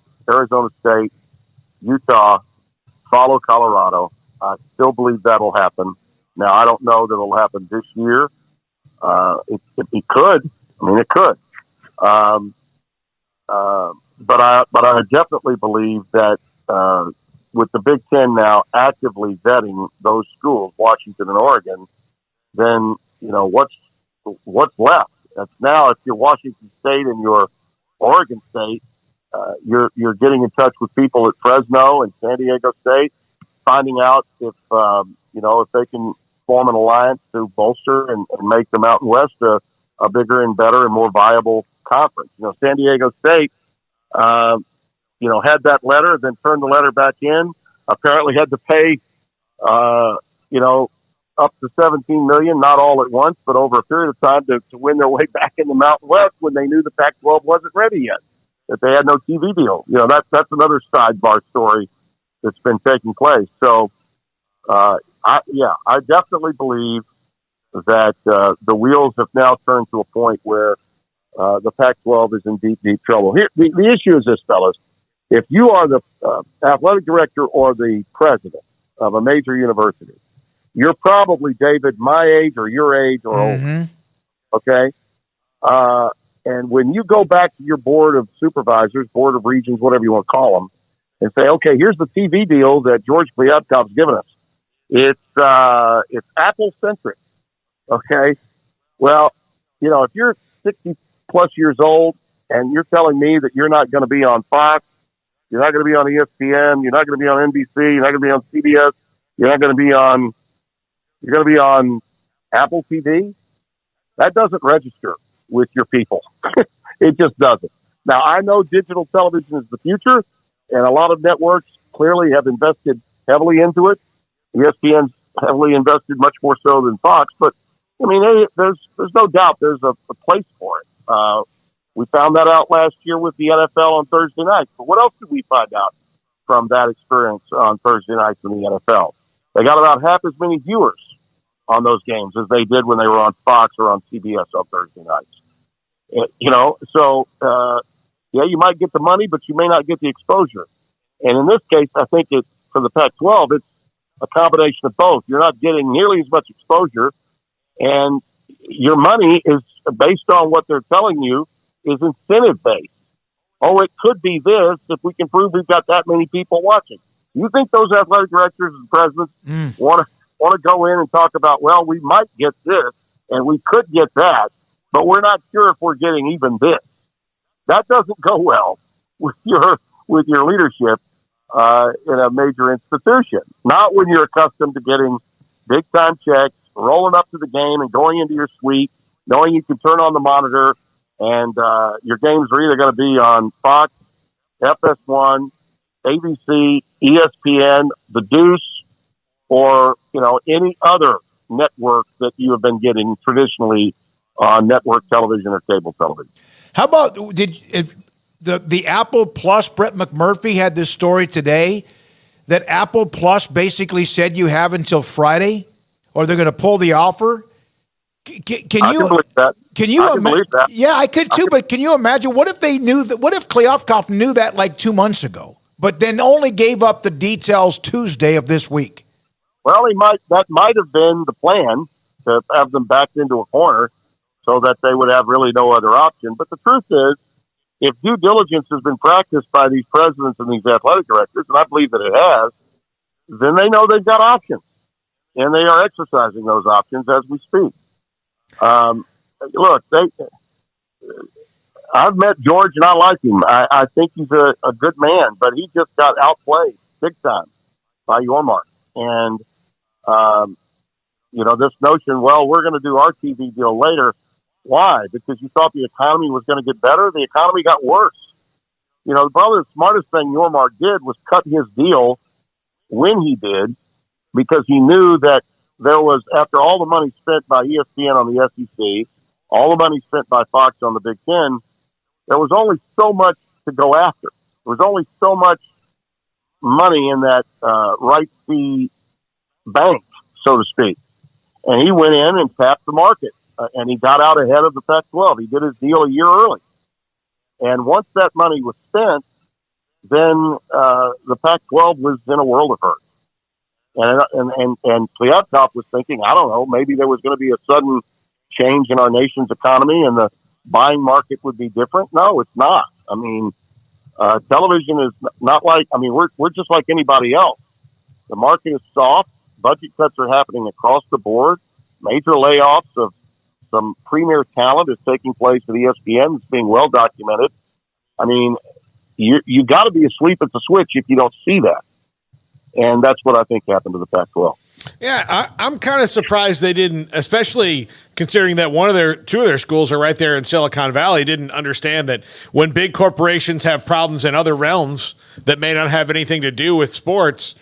State, Utah, follow Colorado. I still believe that'll happen. Now, I don't know that it'll happen this year. It could. I mean, it could. But I definitely believe that with the Big Ten now actively vetting those schools, Washington and Oregon, then what's left. That's now, if you're Washington State and you're Oregon State, you're getting in touch with people at Fresno and San Diego State, finding out if they can form an alliance to bolster and make the Mountain West a bigger and better and more viable conference. San Diego State, had that letter, then turned the letter back in. Apparently had to pay, up to $17 million, not all at once, but over a period of time to win their way back in the Mountain West when they knew the Pac-12 wasn't ready yet, that they had no TV deal. That's another sidebar story that's been taking place. So, I definitely believe that the wheels have now turned to a point where the Pac-12 is in deep, deep trouble. Here, the issue is this, fellas. If you are the athletic director or the president of a major university, you're probably, David, my age or your age or older. Okay? And when you go back to your board of supervisors, board of regions, whatever you want to call them, and say, okay, here's the TV deal that George Kliavkov's given us. It's Apple-centric. Okay? Well, if you're 60-plus years old and you're telling me that you're not going to be on Fox, you're not going to be on ESPN, you're not going to be on NBC, you're not going to be on CBS, you're going to be on Apple TV, that doesn't register with your people. It just doesn't. Now, I know digital television is the future, and a lot of networks clearly have invested heavily into it. ESPN's heavily invested, much more so than Fox, but I mean, there's no doubt there's a place for it. We found that out last year with the NFL on Thursday night. But what else did we find out from that experience on Thursday nights in the NFL? They got about half as many viewers on those games as they did when they were on Fox or on CBS on Thursday nights. You might get the money, but you may not get the exposure. And in this case, I think for the Pac-12, a combination of both. You're not getting nearly as much exposure, and your money is based on what they're telling you is incentive based. Oh, it could be this if we can prove we've got that many people watching. You think those athletic directors and presidents want to go in and talk about, well, we might get this and we could get that, but we're not sure if we're getting even this. That doesn't go well with your leadership in a major institution. Not when you're accustomed to getting big time checks, rolling up to the game and going into your suite, knowing you can turn on the monitor, and your games are either going to be on Fox, FS1, ABC, ESPN, The Deuce, or any other network that you have been getting traditionally on network television or cable television. How about the Apple Plus? Brett McMurphy had this story today that Apple Plus basically said you have until Friday, or they're going to pull the offer. I can believe that. Can you believe that? Yeah, I could too. But can you imagine what if they knew that? What if Kliavkoff knew that like 2 months ago, but then only gave up the details Tuesday of this week? Well, that might have been the plan, to have them backed into a corner so that they would have really no other option. But the truth is, if due diligence has been practiced by these presidents and these athletic directors, and I believe that it has, then they know they've got options, and they are exercising those options as we speak. Look, I've met George and I like him. I think he's a good man, but he just got outplayed big time by Yormark. And, this notion, well, we're going to do our TV deal later. Why? Because you thought the economy was going to get better? The economy got worse. Probably the smartest thing Yormark did was cut his deal when he did, because he knew that there was, after all the money spent by ESPN on the SEC, all the money spent by Fox on the Big Ten, there was only so much to go after. There was only so much money in that right fee bank, so to speak. And he went in and tapped the market, and he got out ahead of the Pac-12. He did his deal a year early. And once that money was spent, then the Pac-12 was in a world of hurt. And Kliavkoff was thinking, I don't know, maybe there was going to be a sudden change in our nation's economy and the buying market would be different. No, it's not. I mean, television is not like, we're just like anybody else. The market is soft. Budget cuts are happening across the board. Major layoffs of some premier talent is taking place at ESPN. It's being well documented. I mean, you got to be asleep at the switch if you don't see that. And that's what I think happened to the Pac-12. Yeah, I'm kind of surprised they didn't, especially considering that two of their schools are right there in Silicon Valley, didn't understand that when big corporations have problems in other realms that may not have anything to do with sports,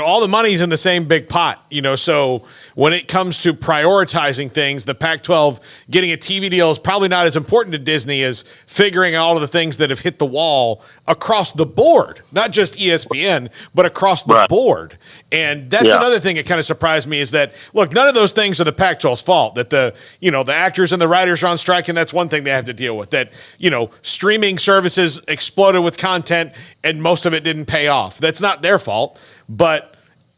all the money's in the same big pot, so when it comes to prioritizing things, the Pac-12 getting a TV deal is probably not as important to Disney as figuring out all of the things that have hit the wall across the board, not just ESPN, but across the board. And that's another thing that kind of surprised me is that, look, none of those things are the Pac-12's fault. That the actors and the writers are on strike, and that's one thing they have to deal with. That, streaming services exploded with content, and most of it didn't pay off. That's not their fault. But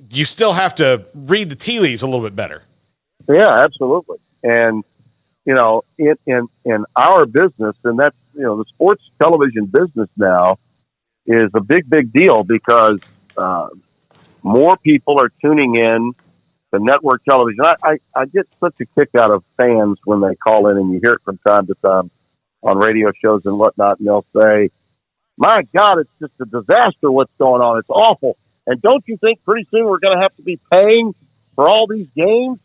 you still have to read the tea leaves a little bit better. Yeah, absolutely. And, in our business, and that's, the sports television business now is a big, big deal because more people are tuning in to network television. I get such a kick out of fans when they call in, and you hear it from time to time on radio shows and whatnot, and they'll say, my God, it's just a disaster what's going on. It's awful. And don't you think pretty soon we're going to have to be paying for all these games?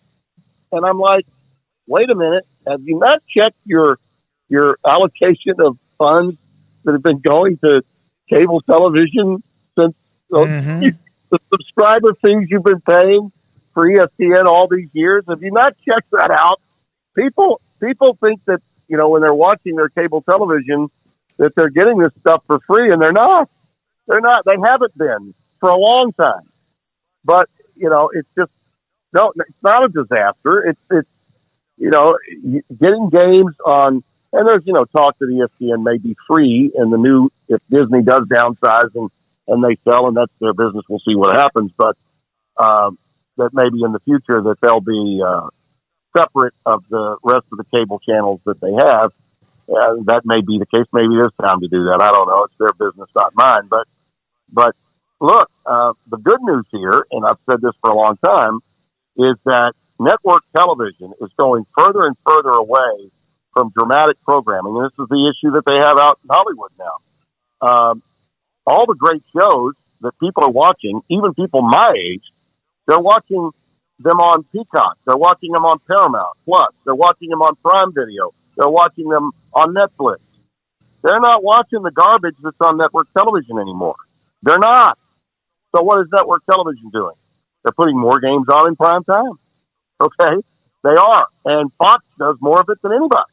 And I'm like, wait a minute. Have you not checked your allocation of funds that have been going to cable television since the subscriber fees you've been paying for ESPN all these years? Have you not checked that out? People think that, when they're watching their cable television that they're getting this stuff for free, and they're not. They're not. They haven't been for a long time. But, it's just, no, it's not a disaster. It's getting games on, and there's, talk that ESPN may be free and if Disney does downsize and they sell and that's their business, we'll see what happens. But that maybe in the future that they'll be separate of the rest of the cable channels that they have. That may be the case. Maybe there's time to do that. I don't know. It's their business, not mine. But look, the good news here, and I've said this for a long time, is that network television is going further and further away from dramatic programming. And this is the issue that they have out in Hollywood now. All the great shows that people are watching, even people my age, they're watching them on Peacock. They're watching them on Paramount Plus. They're watching them on Prime Video. They're watching them on Netflix. They're not watching the garbage that's on network television anymore. They're not. So what is network television doing? They're putting more games on in prime time. Okay? They are. And Fox does more of it than anybody.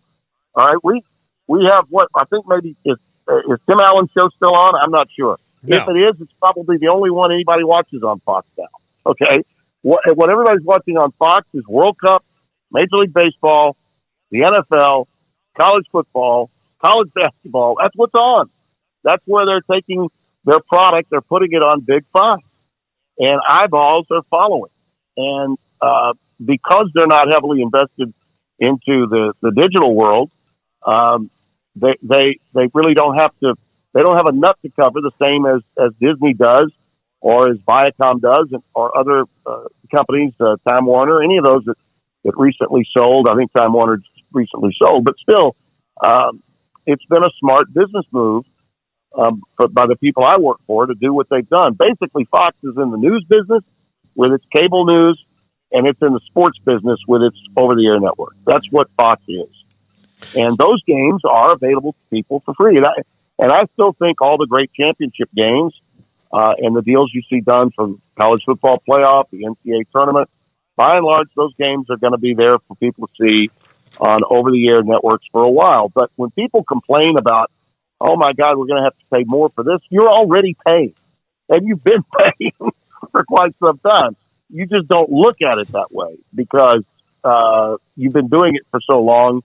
All right? We have what I think maybe is Tim Allen's show still on? I'm not sure. No. If it is, it's probably the only one anybody watches on Fox now. Okay? What everybody's watching on Fox is World Cup, Major League Baseball, the NFL, college football, college basketball. That's what's on. That's where they're taking their product. They're putting it on Big Five. And eyeballs are following. And because they're not heavily invested into the digital world, they really don't have to. They don't have a nut to cover the same as Disney does, or as Viacom does, or other companies, Time Warner, any of those that recently sold. I think Time Warner recently sold, but still, it's been a smart business move by the people I work for to do what they've done. Basically, Fox is in the news business with its cable news, and it's in the sports business with its over-the-air network. That's what Fox is. And those games are available to people for free. And I still think all the great championship games and the deals you see done from college football playoff, the NCAA tournament, by and large, those games are going to be there for people to see on over-the-air networks for a while. But when people complain about, oh, my God, we're going to have to pay more for this, you're already paying. And you've been paying for quite some time. You just don't look at it that way because you've been doing it for so long.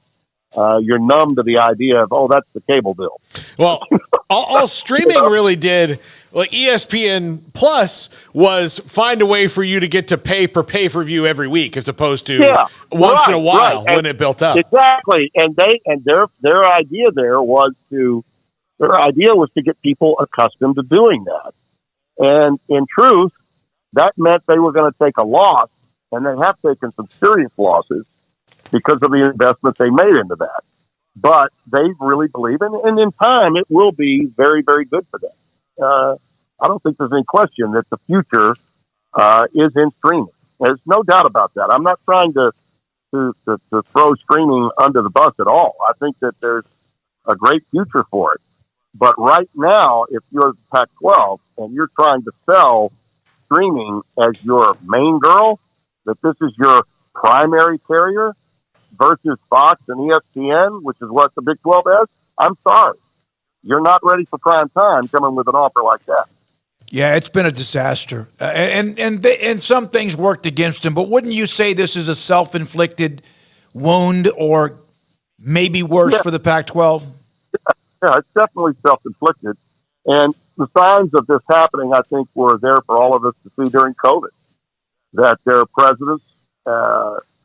You're numb to the idea of, oh, that's the cable bill. Well, all streaming really did, like ESPN Plus, was find a way for you to get to pay per pay-per-view every week, as opposed to once in a while when it built up. Exactly, and their idea was to get people accustomed to doing that, and in truth, that meant they were going to take a loss, and they have taken some serious losses because of the investment they made into that. But they really believe, and in time, it will be very, very good for them. I don't think there's any question that the future is in streaming. There's no doubt about that. I'm not trying to throw streaming under the bus at all. I think that there's a great future for it. But right now, if you're Pac-12 and you're trying to sell streaming as your main girl, that this is your primary carrier, versus Fox and ESPN, which is what the Big 12 has, I'm sorry. You're not ready for prime time coming with an offer like that. Yeah, it's been a disaster. And some things worked against him, but wouldn't you say this is a self-inflicted wound or maybe worse for the Pac-12? Yeah, it's definitely self-inflicted. And the signs of this happening, I think, were there for all of us to see during COVID, that their presidents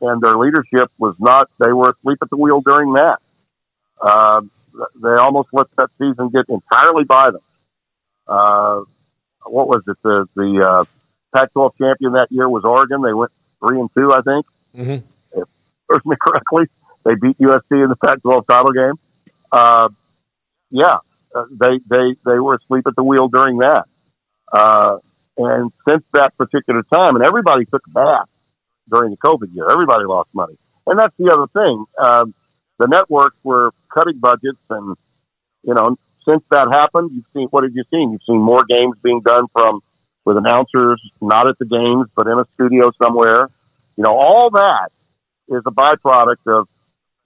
and their leadership was not, they were asleep at the wheel during that. They almost let that season get entirely by them. What was it? The Pac-12 champion that year was Oregon. They went 3-2, I think. Mm-hmm. If I remember correctly, they beat USC in the Pac-12 title game. They were asleep at the wheel during that. And since that particular time, and everybody took a bath during the COVID year. Everybody lost money. And that's the other thing. The networks were cutting budgets, and, since that happened, what have you seen? You've seen more games being done with announcers, not at the games, but in a studio somewhere. All that is a byproduct of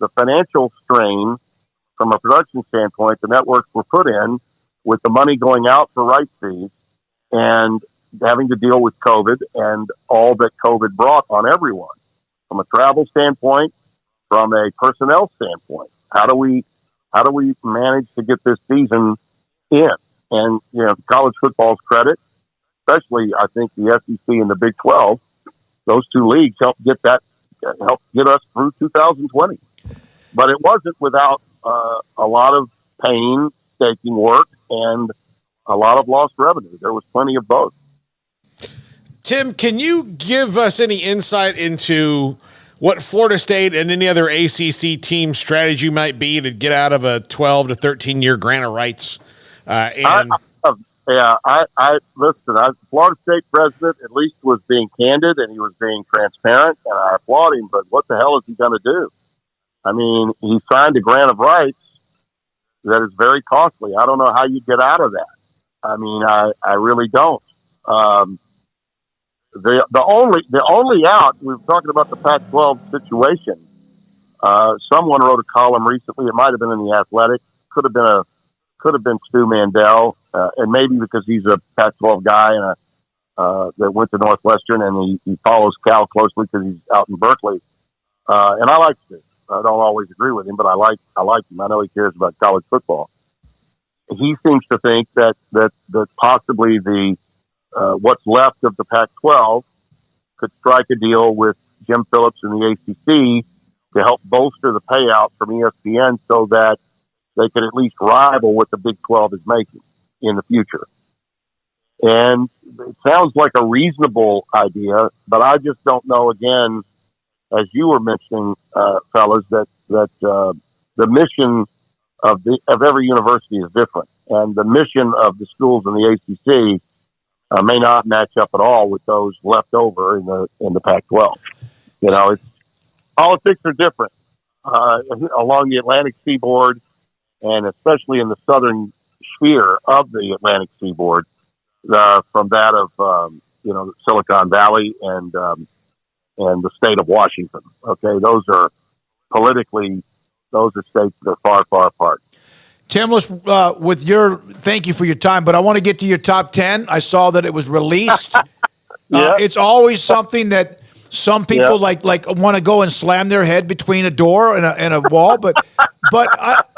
the financial strain from a production standpoint the networks were put in with the money going out for rights fees and having to deal with COVID and all that COVID brought on everyone from a travel standpoint, from a personnel standpoint. How do we manage to get this season in? And, college football's credit, especially I think the SEC and the Big 12, those two leagues helped get us through 2020. But it wasn't without a lot of painstaking work and a lot of lost revenue. There was plenty of both. Tim, can you give us any insight into what Florida State and any other ACC team strategy might be to get out of a 12 to 13-year grant of rights? Listen, Florida State president at least was being candid and he was being transparent, and I applaud him, but what the hell is he going to do? I mean, he signed a grant of rights that is very costly. I don't know how you get out of that. I mean, I really don't. The only out, we were talking about the Pac-12 situation. Someone wrote a column recently. It might have been in the Athletic. Could have been Stu Mandel, and maybe because he's a Pac-12 guy and that went to Northwestern, and he follows Cal closely because he's out in Berkeley. And I like Stu. I don't always agree with him, but I like him. I know he cares about college football. He seems to think that possibly the what's left of the Pac-12 could strike a deal with Jim Phillips and the ACC to help bolster the payout from ESPN so that they could at least rival what the Big 12 is making in the future. And it sounds like a reasonable idea, but I just don't know, again, as you were mentioning, fellas, that the mission of every university is different. And the mission of the schools in the ACC may not match up at all with those left over in the Pac-12. You know, politics are different along the Atlantic Seaboard, and especially in the southern sphere of the Atlantic Seaboard, from that of Silicon Valley and the state of Washington. Okay, those are states that are far, far apart. Tim, thank you for your time, but I want to get to your top 10. I saw that it was released. Yeah. It's always something that some people like want to go and slam their head between a door and a wall. But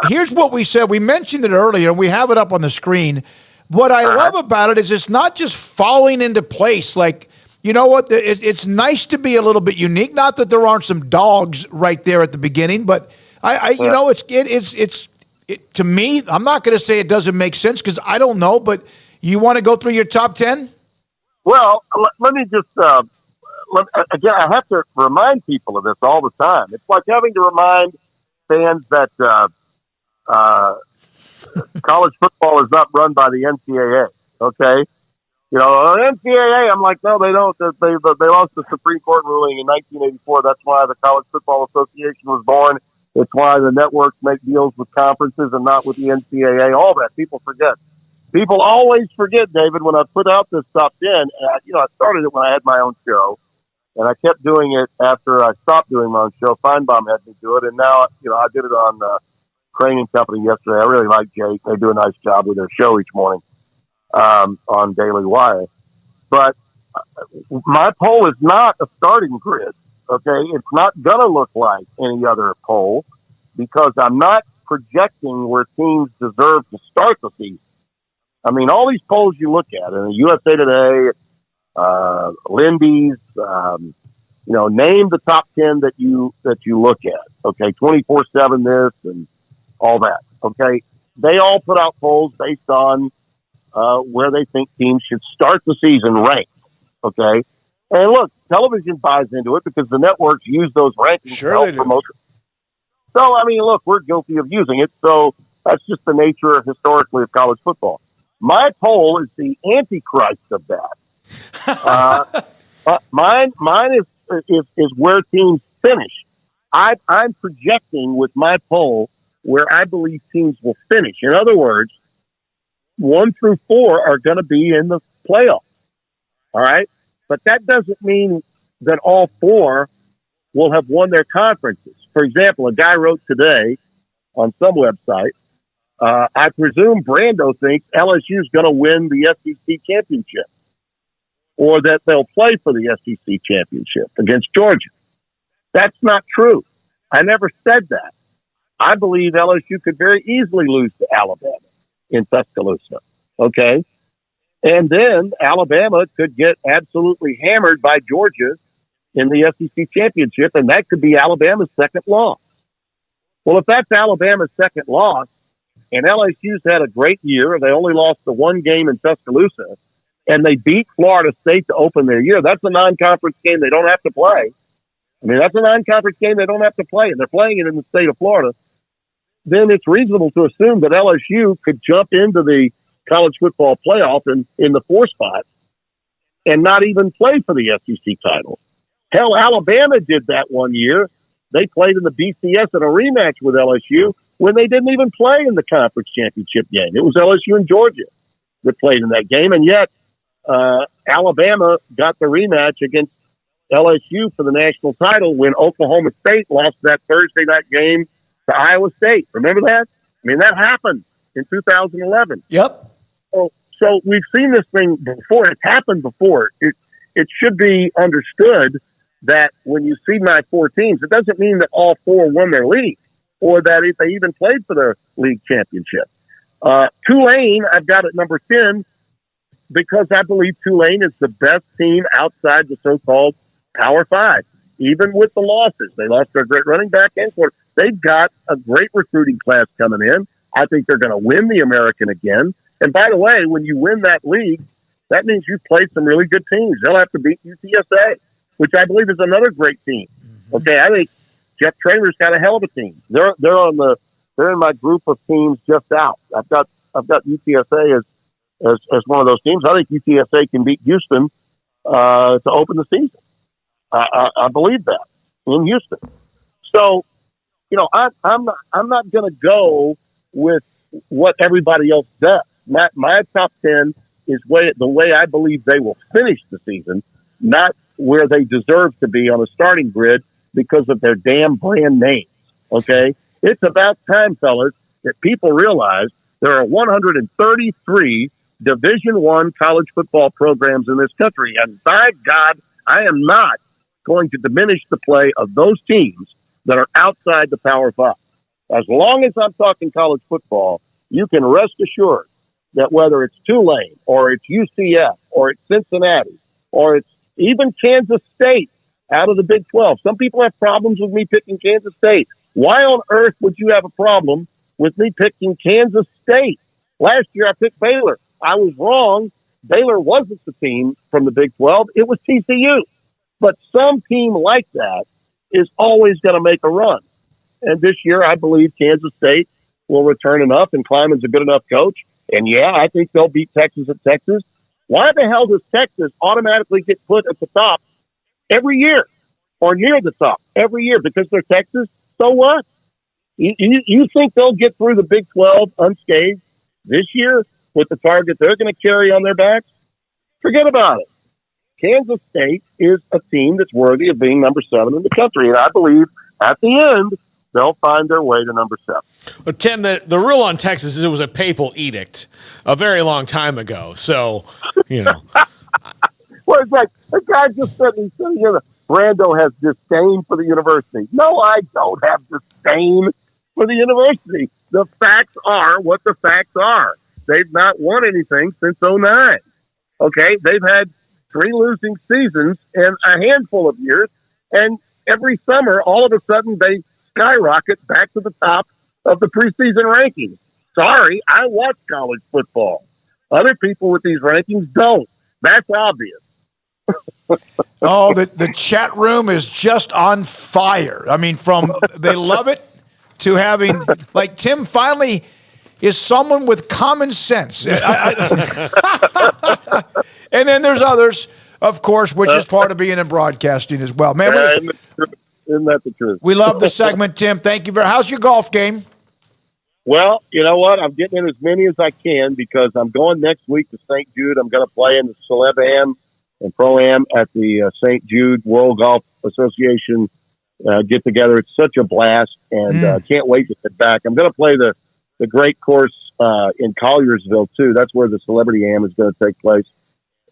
here's what we said. We mentioned it earlier, and we have it up on the screen. What I love about it is it's not just falling into place. Like, you know what? It's nice to be a little bit unique. Not that there aren't some dogs right there at the beginning, but it's to me, I'm not going to say it doesn't make sense because I don't know, but you want to go through your top 10? Well, let me just, again, I have to remind people of this all the time. It's like having to remind fans that college football is not run by the NCAA, okay? You know, NCAA, I'm like, no, they don't. They lost the Supreme Court ruling in 1984. That's why the College Football Association was born. It's why the networks make deals with conferences and not with the NCAA. All that people forget. People always forget, David. When I put out this top 10, I started it when I had my own show, and I kept doing it after I stopped doing my own show. Feinbaum had me do it, and now I did it on Crane and Company yesterday. I really like Jake. They do a nice job with their show each morning on Daily Wire. But my poll is not a starting grid. Okay, it's not going to look like any other poll because I'm not projecting where teams deserve to start the season. I mean, all these polls you look at, in USA Today, Lindy's, name the top 10 that you look at. Okay, 24/7 this and all that. Okay, they all put out polls based on where they think teams should start the season ranked. Okay. And look, television buys into it because the networks use those rankings to help promote it. So, I mean, look, we're guilty of using it. So that's just the nature historically of college football. My poll is the antichrist of that. Mine is where teams finish. I'm projecting with my poll where I believe teams will finish. In other words, 1 through 4 are going to be in the playoffs. All right. But that doesn't mean that all 4 will have won their conferences. For example, a guy wrote today on some website, I presume Brando thinks LSU is going to win the SEC championship or that they'll play for the SEC championship against Georgia. That's not true. I never said that. I believe LSU could very easily lose to Alabama in Tuscaloosa. Okay? And then Alabama could get absolutely hammered by Georgia in the SEC championship, and that could be Alabama's second loss. Well, if that's Alabama's second loss, and LSU's had a great year, they only lost the one game in Tuscaloosa, and they beat Florida State to open their year, that's a non-conference game they don't have to play. I mean, that's a non-conference game they don't have to play, and they're playing it in the state of Florida. Then it's reasonable to assume that LSU could jump into the college football playoff in the 4 spot and not even play for the SEC title. Hell, Alabama did that one year. They played in the BCS in a rematch with LSU when they didn't even play in the conference championship game. It was LSU and Georgia that played in that game, and yet Alabama got the rematch against LSU for the national title when Oklahoma State lost that Thursday night game to Iowa State. Remember that? I mean, that happened in 2011. Yep. So we've seen this thing before. It's happened before. It should be understood that when you see my 4 teams, it doesn't mean that all 4 won their league or that if they even played for the league championship. Tulane, I've got at number 10 because I believe Tulane is the best team outside the so-called Power 5. Even with the losses, they lost their great running back and quarterback. They've got a great recruiting class coming in. I think they're going to win the American again. And by the way, when you win that league, that means you've played some really good teams. They'll have to beat UTSA, which I believe is another great team. Okay, I think Jeff Tramer's got a hell of a team. They're in my group of teams just out. I've got UTSA as one of those teams. I think UTSA can beat Houston to open the season. I believe that in Houston. So, I'm not going to go with what everybody else does. My top 10 is the way I believe they will finish the season, not where they deserve to be on a starting grid because of their damn brand names. Okay? It's about time, fellas, that people realize there are 133 Division I college football programs in this country. And by God, I am not going to diminish the play of those teams that are outside the Power 5. As long as I'm talking college football, you can rest assured that whether it's Tulane or it's UCF or it's Cincinnati or it's even Kansas State out of the Big 12. Some people have problems with me picking Kansas State. Why on earth would you have a problem with me picking Kansas State? Last year I picked Baylor. I was wrong. Baylor wasn't the team from the Big 12. It was TCU. But some team like that is always going to make a run. And this year, I believe Kansas State will return enough, and Kleiman's a good enough coach. And, yeah, I think they'll beat Texas at Texas. Why the hell does Texas automatically get put at the top every year or near the top every year? Because they're Texas? So what? You think they'll get through the Big 12 unscathed this year with the target they're going to carry on their backs? Forget about it. Kansas State is a team that's worthy of being number 7 in the country, and I believe at the end they'll find their way to number 7. But Tim, the rule on Texas is it was a papal edict a very long time ago. So, Well, it's like the guy just said, Brando has disdain for the university. No, I don't have disdain for the university. The facts are what the facts are. They've not won anything since 2009. Okay, they've had 3 losing seasons in a handful of years, and every summer, all of a sudden, they skyrocket back to the top of the preseason rankings. Sorry, I watch college football. Other people with these rankings don't. That's obvious. The chat room is just on fire. I mean, from they love it to having, like, Tim finally is someone with common sense. And then there's others, of course, which is part of being in broadcasting as well. Man, isn't that the truth? We love the segment, Tim. Thank you very much. How's your golf game? Well, you know what? I'm getting in as many as I can because I'm going next week to St. Jude. I'm going to play in the Celeb Am and Pro-Am at the St. Jude World Golf Association get-together. It's such a blast, and can't wait to get back. I'm going to play the great course in Colliersville, too. That's where the Celebrity Am is going to take place.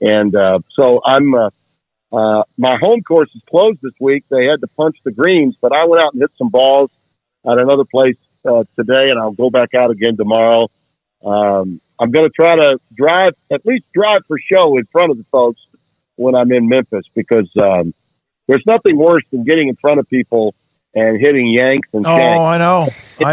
And so I'm my home course is closed this week. They had to punch the greens, but I went out and hit some balls at another place today, and I'll go back out again tomorrow. I'm going to try to at least drive for show in front of the folks when I'm in Memphis, because there's nothing worse than getting in front of people and hitting yanks and shanks. Oh, I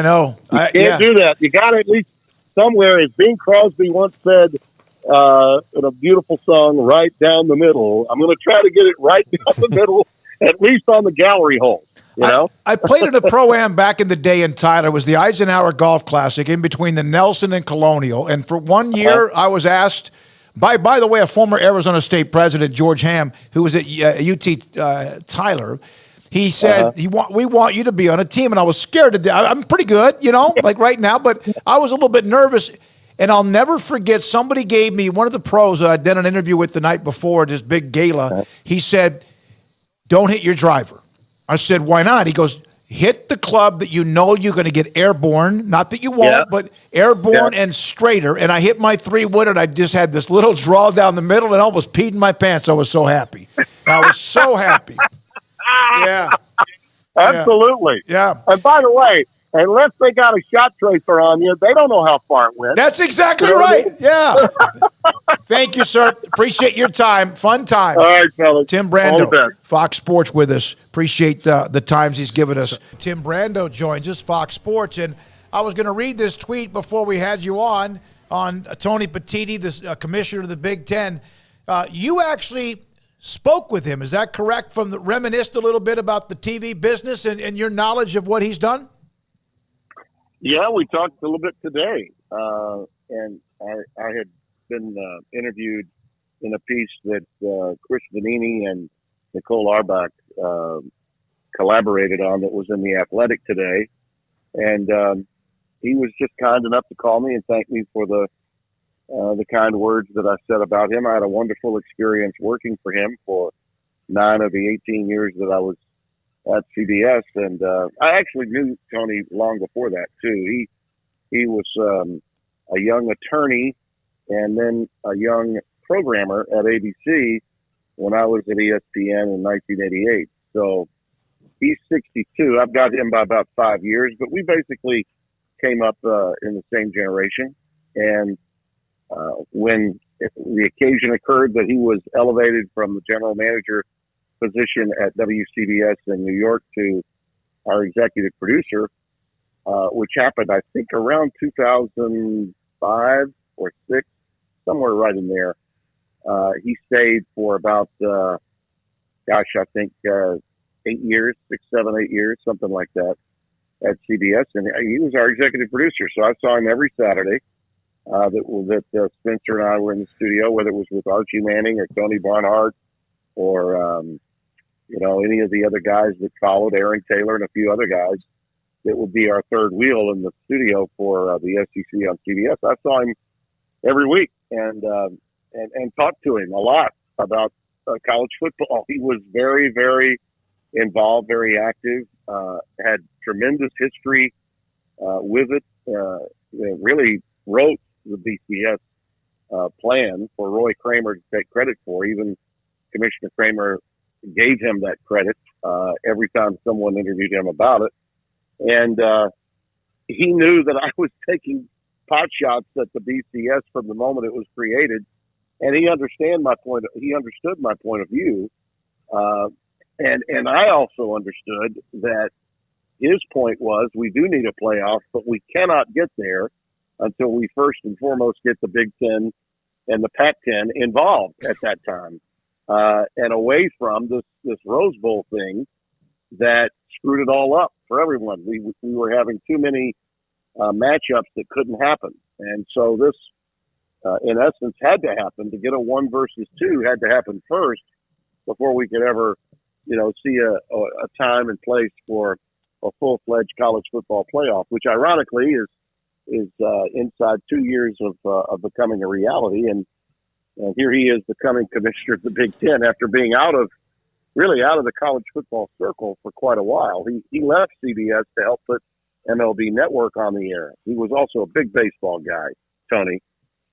know. You can't do that. You got to at least somewhere, as Bing Crosby once said in a beautiful song, right down the middle. I'm going to try to get it right down the middle, at least on the gallery hole. You know? I played in a Pro-Am back in the day in Tyler. It was the Eisenhower Golf Classic in between the Nelson and Colonial. And for 1 year, I was asked by the way, a former Arizona State president, George Ham, who was at UT Tyler, he said, we want you to be on a team. And I was scared to death. I'm pretty good, like right now, but I was a little bit nervous. And I'll never forget, somebody gave me, one of the pros I'd done an interview with the night before, this big gala. He said, don't hit your driver. I said, why not? He goes, hit the club that you know you're going to get airborne. Not that you won't, but airborne and straighter. And I hit my 3-wood, and I just had this little draw down the middle and almost peed in my pants. I was so happy. I was so happy. Yeah. Absolutely. Yeah. And by the way, unless they got a shot tracer on you, they don't know how far it went. That's exactly right. Yeah. Thank you, sir. Appreciate your time. Fun times. All right, fellas. Tim Brando, Fox Sports with us. Appreciate the times he's given us. Tim Brando joins us, Fox Sports. And I was going to read this tweet before we had you on Tony Petitti, the commissioner of the Big Ten. You actually spoke with him. Is that correct? Reminisced a little bit about the TV business and your knowledge of what he's done? Yeah, we talked a little bit today, and I had been interviewed in a piece that Chris Vanini and Nicole Arbach collaborated on that was in The Athletic today, and he was just kind enough to call me and thank me for the kind words that I said about him. I had a wonderful experience working for him for 9 of the 18 years that I was at CBS, and I actually knew Tony long before that too. He was a young attorney and then a young programmer at ABC when I was at ESPN in 1988. So he's 62. I've got him by about 5 years, but we basically came up in the same generation. And when the occasion occurred that he was elevated from the general manager position at WCBS in New York to our executive producer, which happened, I think, around 2005 or 6, somewhere right in there. He stayed for about, I think 8 years, 6, 7, 8 years, something like that at CBS. And he was our executive producer. So I saw him every Saturday that Spencer and I were in the studio, whether it was with Archie Manning or Tony Barnhart or, any of the other guys that followed, Aaron Taylor and a few other guys that would be our third wheel in the studio for the SEC on CBS. I saw him every week and talked to him a lot about college football. He was very, very involved, very active, had tremendous history with it, really wrote the BCS plan for Roy Kramer to take credit for. Even Commissioner Kramer gave him that credit every time someone interviewed him about it. And he knew that I was taking pot shots at the BCS from the moment it was created. And he understood my point of view. And I also understood that his point was we do need a playoff, but we cannot get there until we first and foremost get the Big Ten and the Pac-10 involved at that time. And away from this Rose Bowl thing that screwed it all up for everyone. We were having too many matchups that couldn't happen. And so this, in essence, had to happen. To get a 1 versus 2 had to happen first before we could ever, see a time and place for a full-fledged college football playoff, which ironically is inside 2 years of becoming a reality. And here he is becoming commissioner of the Big Ten after being out of the college football circle for quite a while. He left CBS to help put MLB Network on the air. He was also a big baseball guy, Tony.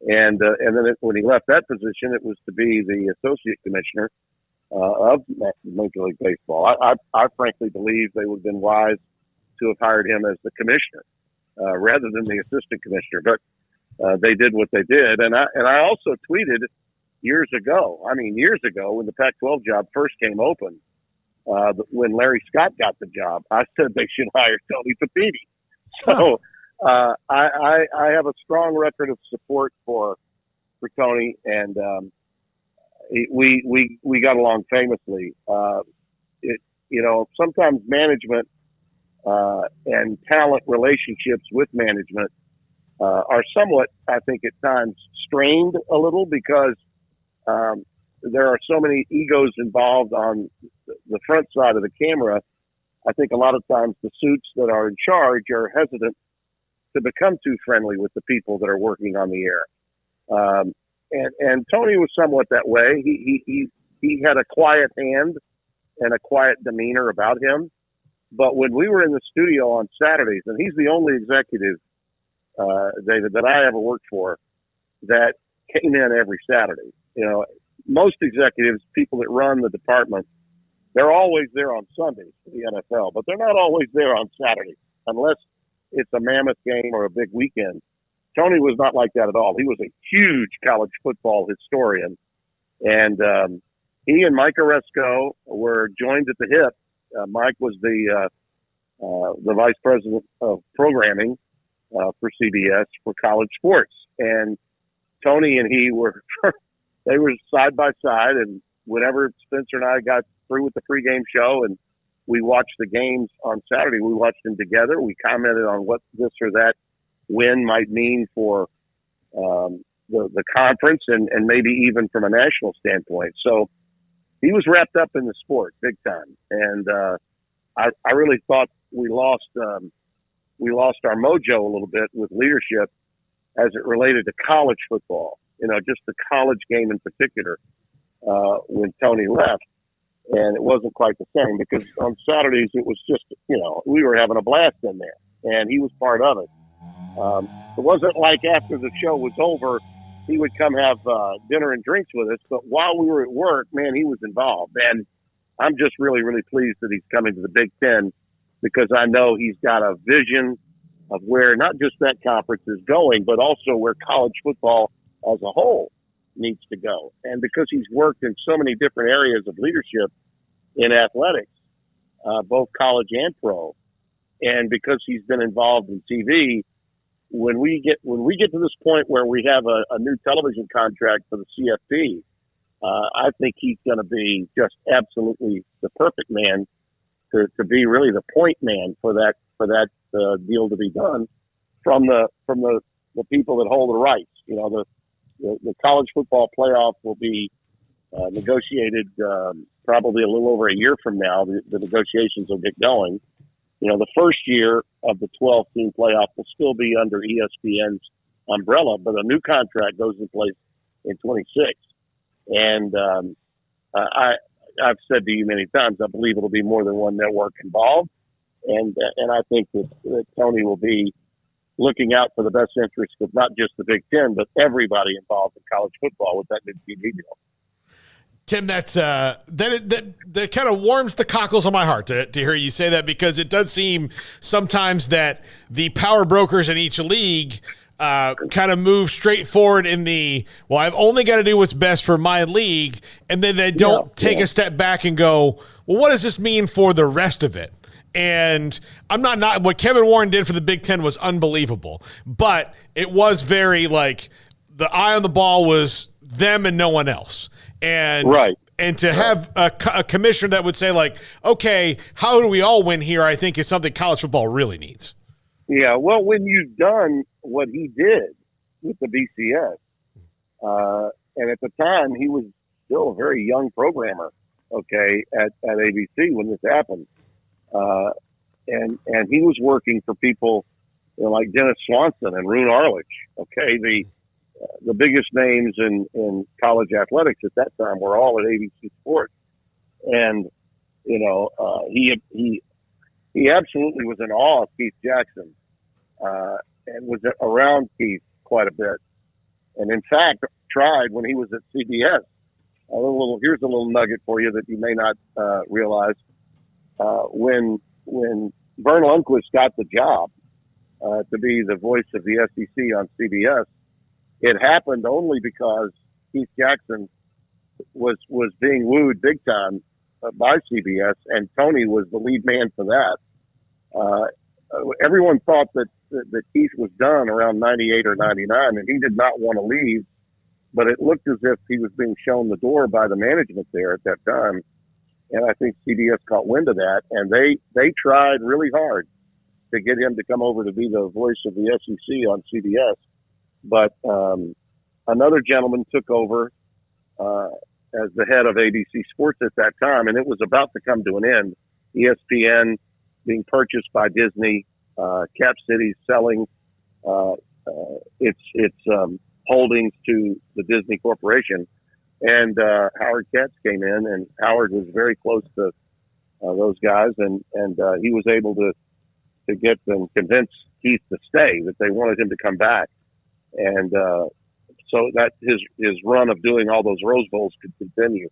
And then when he left that position, it was to be the associate commissioner of Major League Baseball. I frankly believe they would have been wise to have hired him as the commissioner rather than the assistant commissioner. But they did what they did. And I also tweeted years ago, when the Pac-12 job first came open, when Larry Scott got the job, I said they should hire Tony Papini. So I have a strong record of support for Tony, and we got along famously. Sometimes management and talent relationships with management are somewhat, I think, at times strained a little because there are so many egos involved on the front side of the camera. I think a lot of times the suits that are in charge are hesitant to become too friendly with the people that are working on the air. And Tony was somewhat that way. He had a quiet hand and a quiet demeanor about him. But when we were in the studio on Saturdays, and he's the only executive, David, that I ever worked for that came in every Saturday. Most executives, people that run the department, they're always there on Sundays for the NFL, but they're not always there on Saturdays unless it's a mammoth game or a big weekend. Tony was not like that at all. He was a huge college football historian. And he and Mike Oresco were joined at the hip. Mike was the vice president of programming for CBS for college sports. And Tony and he they were side by side. And whenever Spencer and I got through with the pregame show and we watched the games on Saturday, we watched them together. We commented on what this or that win might mean for the conference and maybe even from a national standpoint. So he was wrapped up in the sport big time. And I really thought we lost our mojo a little bit with leadership as it related to college football, just the college game in particular, when Tony left. And it wasn't quite the same because on Saturdays it was just, we were having a blast in there and he was part of it. It wasn't like after the show was over, he would come have dinner and drinks with us. But while we were at work, man, he was involved. And I'm just really, really pleased that he's coming to the Big Ten because I know he's got a vision of where not just that conference is going, but also where college football as a whole needs to go. And because he's worked in so many different areas of leadership in athletics, both college and pro, and because he's been involved in TV, when we get to this point where we have a new television contract for the CFP, I think he's going to be just absolutely the perfect man to be really the point man for that deal to be done from the people that hold the rights. The college football playoff will be negotiated probably a little over a year from now. The negotiations will get going. The first year of the 12-team playoff will still be under ESPN's umbrella, but a new contract goes in place in 26. And I've said to you many times, I believe it'll be more than one network involved. And I think that Tony will be looking out for the best interest of not just the Big Ten, but everybody involved in college football with that new TV deal. Tim, that kind of warms the cockles on my heart to hear you say that, because it does seem sometimes that the power brokers in each league kind of move straight forward in I've only got to do what's best for my league, and then they don't take a step back and go, well, what does this mean for the rest of it? And I'm not what Kevin Warren did for the Big Ten was unbelievable, but it was very the eye on the ball was them and no one else. And right. And to have a commissioner that would say okay, how do we all win here? I think is something college football really needs. Yeah. Well, when you've done what he did with the BCS, and at the time he was still a very young programmer, at ABC when this happened. And he was working for people like Dennis Swanson and Roone Arledge, the biggest names in college athletics at that time were all at ABC Sports. And, he absolutely was in awe of Keith Jackson, and was around Keith quite a bit. And in fact, tried when he was at CBS. Here's a little nugget for you that you may not realize. When Vern Lundquist got the job to be the voice of the SEC on CBS, it happened only because Keith Jackson was being wooed big time by CBS, and Tony was the lead man for that. Everyone thought that Keith was done around 98 or 99, and he did not want to leave, but it looked as if he was being shown the door by the management there at that time. And I think CBS caught wind of that, and they tried really hard to get him to come over to be the voice of the SEC on CBS. But another gentleman took over as the head of ABC Sports at that time, and it was about to come to an end. ESPN being purchased by Disney, Cap City selling its holdings to the Disney Corporation. And Howard Katz came in, and Howard was very close to those guys, and he was able to get them convince Keith to stay, that they wanted him to come back. And so that his run of doing all those Rose Bowls could continue.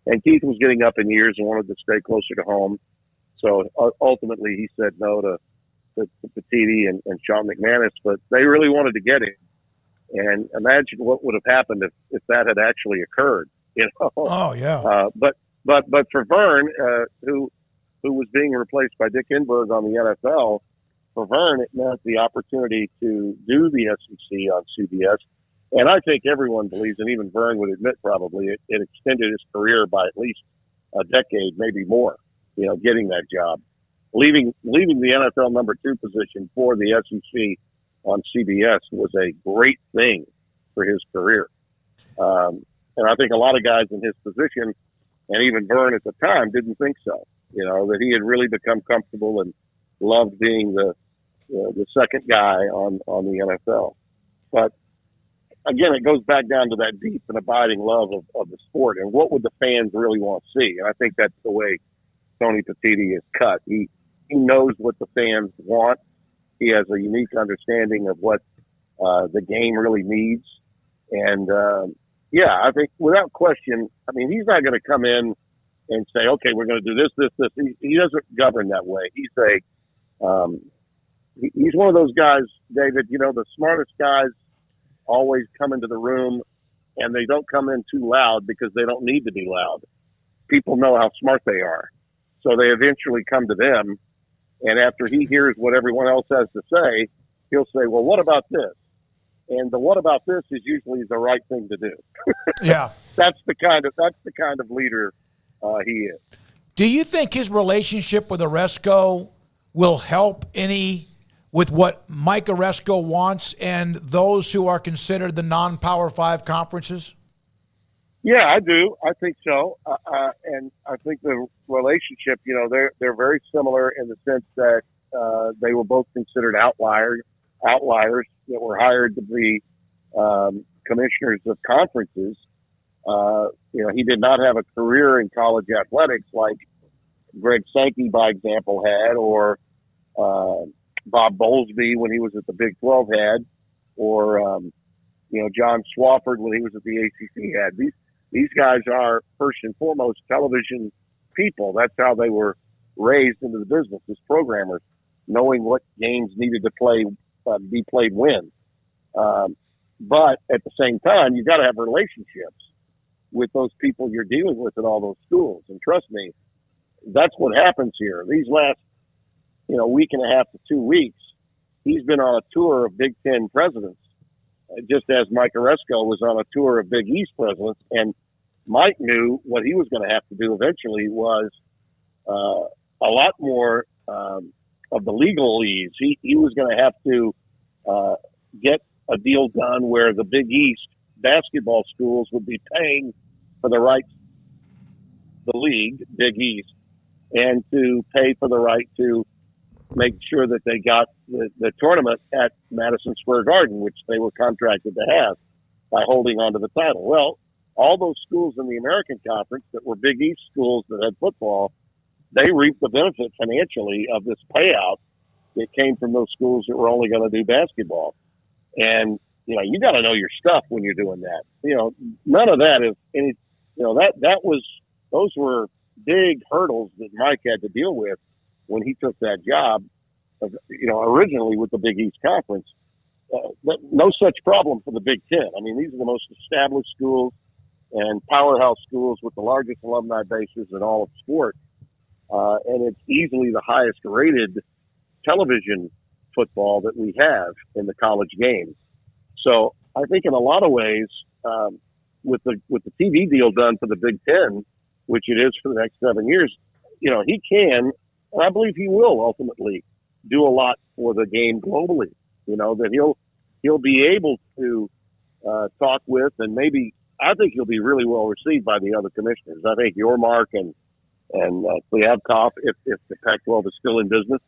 And Keith was getting up in years and wanted to stay closer to home. So ultimately he said no to Petitti and Sean McManus, but they really wanted to get him. And imagine what would have happened if that had actually occurred, you know? Oh yeah. But for Vern, who was being replaced by Dick Enberg on the NFL, for Vern, it meant the opportunity to do the SEC on CBS. And I think everyone believes, and even Vern would admit probably, it extended his career by at least a decade, maybe more, you know, getting that job. Leaving the NFL number 2 position for the SEC on CBS was a great thing for his career. And I think a lot of guys in his position, and even Vern at the time, didn't think so. You know, that he had really become comfortable and loved being the second guy on the NFL. But again, it goes back down to that deep and abiding love of the sport and what would the fans really want to see. And I think that's the way Tony Petitti is cut. He knows what the fans want. He has a unique understanding of what the game really needs. And, I think without question, I mean, he's not going to come in and say, okay, we're going to do this. He doesn't govern that way. He's one of those guys, David, you know, the smartest guys always come into the room and they don't come in too loud because they don't need to be loud. People know how smart they are. So they eventually come to them. And after he hears what everyone else has to say, he'll say, well, what about this? And the what about this is usually the right thing to do. Yeah. That's the kind of leader he is. Do you think his relationship with Oresco will help any with what Mike Oresco wants and those who are considered the non-Power 5 conferences? Yeah, I do. I think so. And I think the relationship, you know, they're very similar in the sense that they were both considered outliers that were hired to be commissioners of conferences. You know, he did not have a career in college athletics like Greg Sankey, by example, had, or Bob Bowlesby when he was at the Big 12 had, or John Swofford when he was at the ACC had. These guys are first and foremost television people. That's how they were raised into the business as programmers, knowing what games needed to be played when. But at the same time, you've got to have relationships with those people you're dealing with at all those schools. And trust me, that's what happens here. These last, week and a half to 2 weeks, he's been on a tour of Big Ten presidents, just as Mike Oresco was on a tour of Big East presidents. And Mike knew what he was going to have to do eventually was a lot more of the legalese. He was going to have to get a deal done where the Big East basketball schools would be paying for the rights, the league, Big East, and to pay for the right to make sure that they got the tournament at Madison Square Garden, which they were contracted to have by holding on to the title. Well, all those schools in the American Conference that were Big East schools that had football, they reaped the benefit financially of this payout that came from those schools that were only going to do basketball. And, you got to know your stuff when you're doing that. None of that is any, those were big hurdles that Mike had to deal with when he took that job, originally with the Big East Conference. no such problem for the Big Ten. I mean, these are the most established schools and powerhouse schools with the largest alumni bases in all of sport. And it's easily the highest rated television football that we have in the college game. So I think in a lot of ways, with the TV deal done for the Big Ten, which it is for the next 7 years, he can, and I believe he will ultimately do a lot for the game globally. That he'll be able to talk with, and maybe I think he'll be really well received by the other commissioners. I think Yormark and Sliavkov, if the Pac-12 is still in business.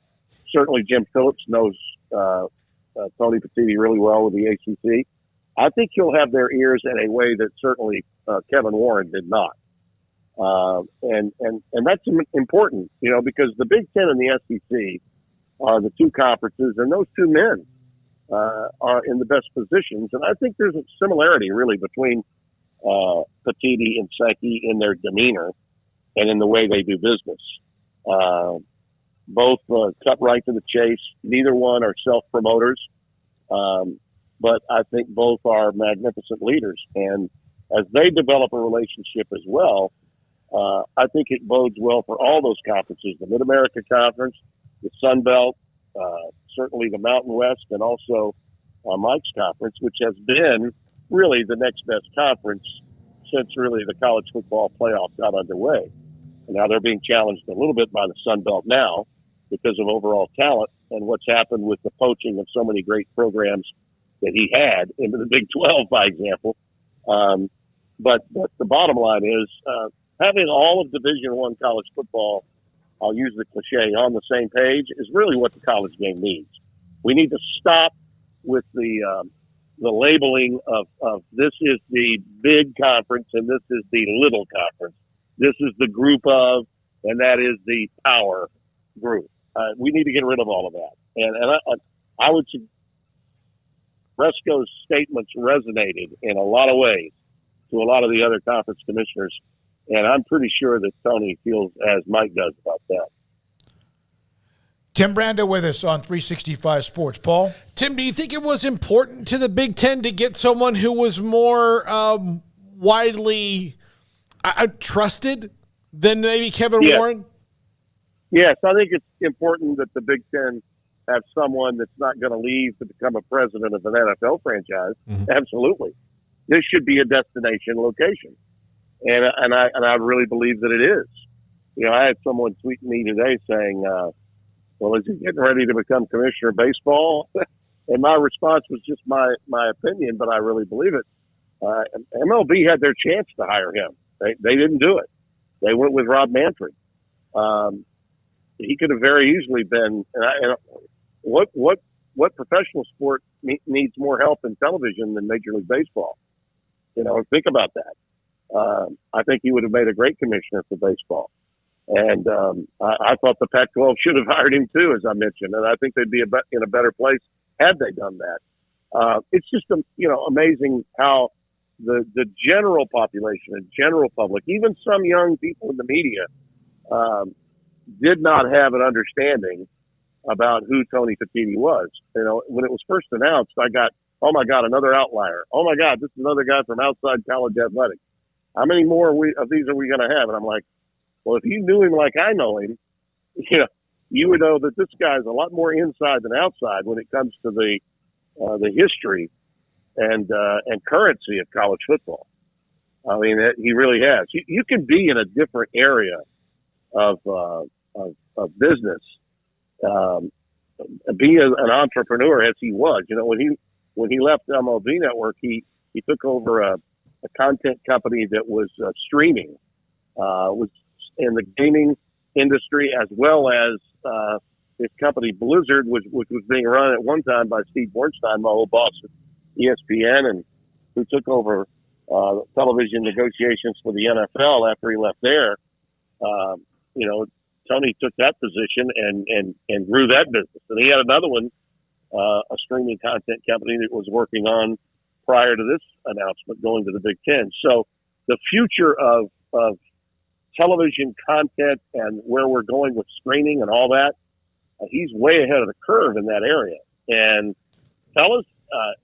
Certainly Jim Phillips knows Tony Petitti really well with the ACC. I think he'll have their ears in a way that certainly Kevin Warren did not. And that's important, because the Big Ten and the SEC are the two conferences, and those two men are in the best positions. And I think there's a similarity really between Petitti and Sankey in their demeanor and in the way they do business. Both cut right to the chase. Neither one are self-promoters. But I think both are magnificent leaders. And as they develop a relationship as well, I think it bodes well for all those conferences, the Mid-America Conference, the Sun Belt, certainly the Mountain West, and also Mike's conference, which has been really the next best conference since really the college football playoff got underway. And now they're being challenged a little bit by the Sun Belt now because of overall talent and what's happened with the poaching of so many great programs that he had into the Big 12, by example. But the bottom line is having all of Division I college football, I'll use the cliche, on the same page is really what the college game needs. We need to stop with the labeling of this is the big conference and this is the little conference. This is the group of, and that is the power group. We need to get rid of all of that. And I would say Resco's statements resonated in a lot of ways to a lot of the other conference commissioners. And I'm pretty sure that Tony feels as Mike does about that. Tim Brando with us on 365 Sports. Paul? Tim, do you think it was important to the Big Ten to get someone who was more widely trusted than maybe Kevin Warren? Yes, I think it's important that the Big Ten have someone that's not going to leave to become a president of an NFL franchise. Mm-hmm. Absolutely. This should be a destination location. And I really believe that it is. I had someone tweet me today saying, well, is he getting ready to become commissioner of baseball? And my response was just my opinion, but I really believe it. MLB had their chance to hire him. They didn't do it. They went with Rob Manfred. He could have very easily been. And what professional sport needs more help in television than Major League Baseball? Think about that. I think he would have made a great commissioner for baseball. And I thought the Pac-12 should have hired him too, as I mentioned. And I think they'd be in a better place had they done that. It's just amazing how the general population and general public, even some young people in the media, did not have an understanding about who Tony Petitti was. When it was first announced, I got, oh my God, another outlier. Oh my God, this is another guy from outside college athletics. How many more of these are we going to have? And I'm like, well, if you knew him like I know him, you would know that this guy is a lot more inside than outside when it comes to the history and currency of college football. I mean, he really has. You can be in a different area of business, be an entrepreneur as he was. When he left MLB Network, he took over a content company that was streaming, was in the gaming industry, as well as his company Blizzard, which was being run at one time by Steve Bornstein, my old boss at ESPN, and who took over television negotiations for the NFL after he left there. Tony took that position and grew that business. And he had another one, a streaming content company that was working on prior to this announcement going to the Big Ten. So the future of television content and where we're going with streaming and all that, he's way ahead of the curve in that area. And fellas,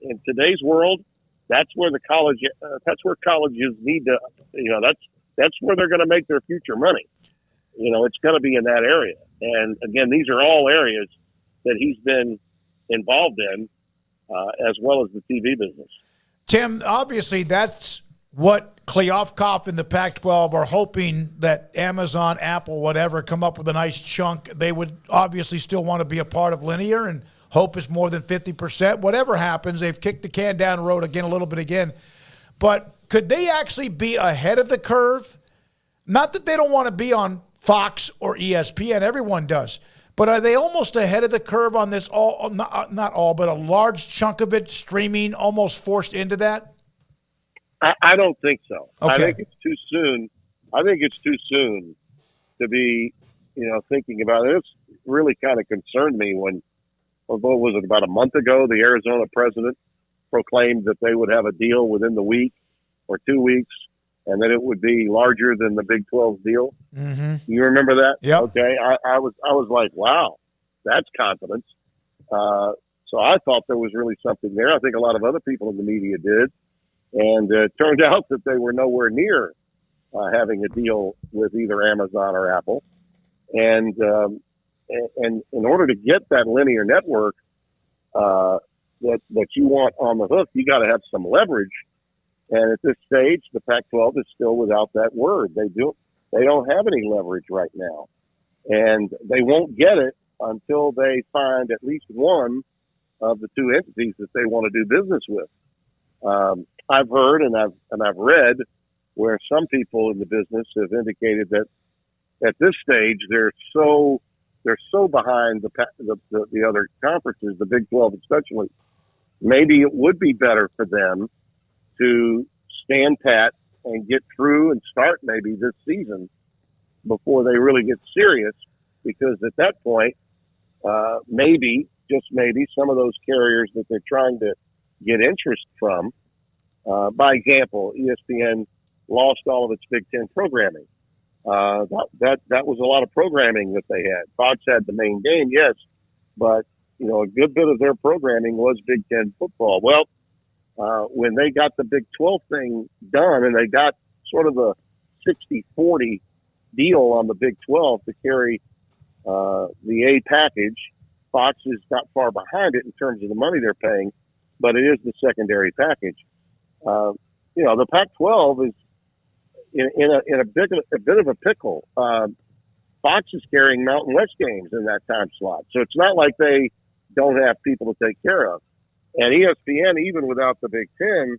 in today's world, that's where that's where colleges need to, that's where they're going to make their future money. It's going to be in that area. And again, these are all areas that he's been involved in, as well as the TV business. Tim, obviously that's what Kleofkoff and the Pac-12 are hoping, that Amazon, Apple, whatever, come up with a nice chunk. They would obviously still want to be a part of linear, and hope is more than 50%. Whatever happens, they've kicked the can down the road again a little bit again. But could they actually be ahead of the curve? Not that they don't want to be on Fox or ESPN. Everyone does. But are they almost ahead of the curve on this, not all, but a large chunk of it streaming, almost forced into that? I don't think so. Okay. I think it's too soon. I think it's too soon to be, thinking about it. It's really kind of concerned me when, what was it, about a month ago, the Arizona president proclaimed that they would have a deal within the week or 2 weeks, and that it would be larger than the Big 12 deal. Mm-hmm. You remember that? Yep. Okay. I was like, wow, that's confidence. So I thought there was really something there. I think a lot of other people in the media did. And it turned out that they were nowhere near having a deal with either Amazon or Apple. And in order to get that linear network that you want on the hook, you got to have some leverage. And at this stage, the Pac-12 is still without that word. They don't have any leverage right now, and they won't get it until they find at least one of the two entities that they want to do business with. I've heard and I've read where some people in the business have indicated that at this stage they're so behind the other conferences, the Big 12 especially. Maybe it would be better for them to stand pat and get through and start maybe this season before they really get serious, because at that point, maybe, just maybe, some of those carriers that they're trying to get interest from, by example, ESPN lost all of its Big Ten programming. That was a lot of programming that they had. Fox had the main game, yes, but a good bit of their programming was Big Ten football. Well, when they got the Big 12 thing done and they got sort of a 60-40 deal on the Big 12 to carry the A package, Fox is not far behind it in terms of the money they're paying, but it is the secondary package. The Pac-12 is in a bit of a pickle. Fox is carrying Mountain West games in that time slot, so it's not like they don't have people to take care of. And ESPN, even without the Big Ten,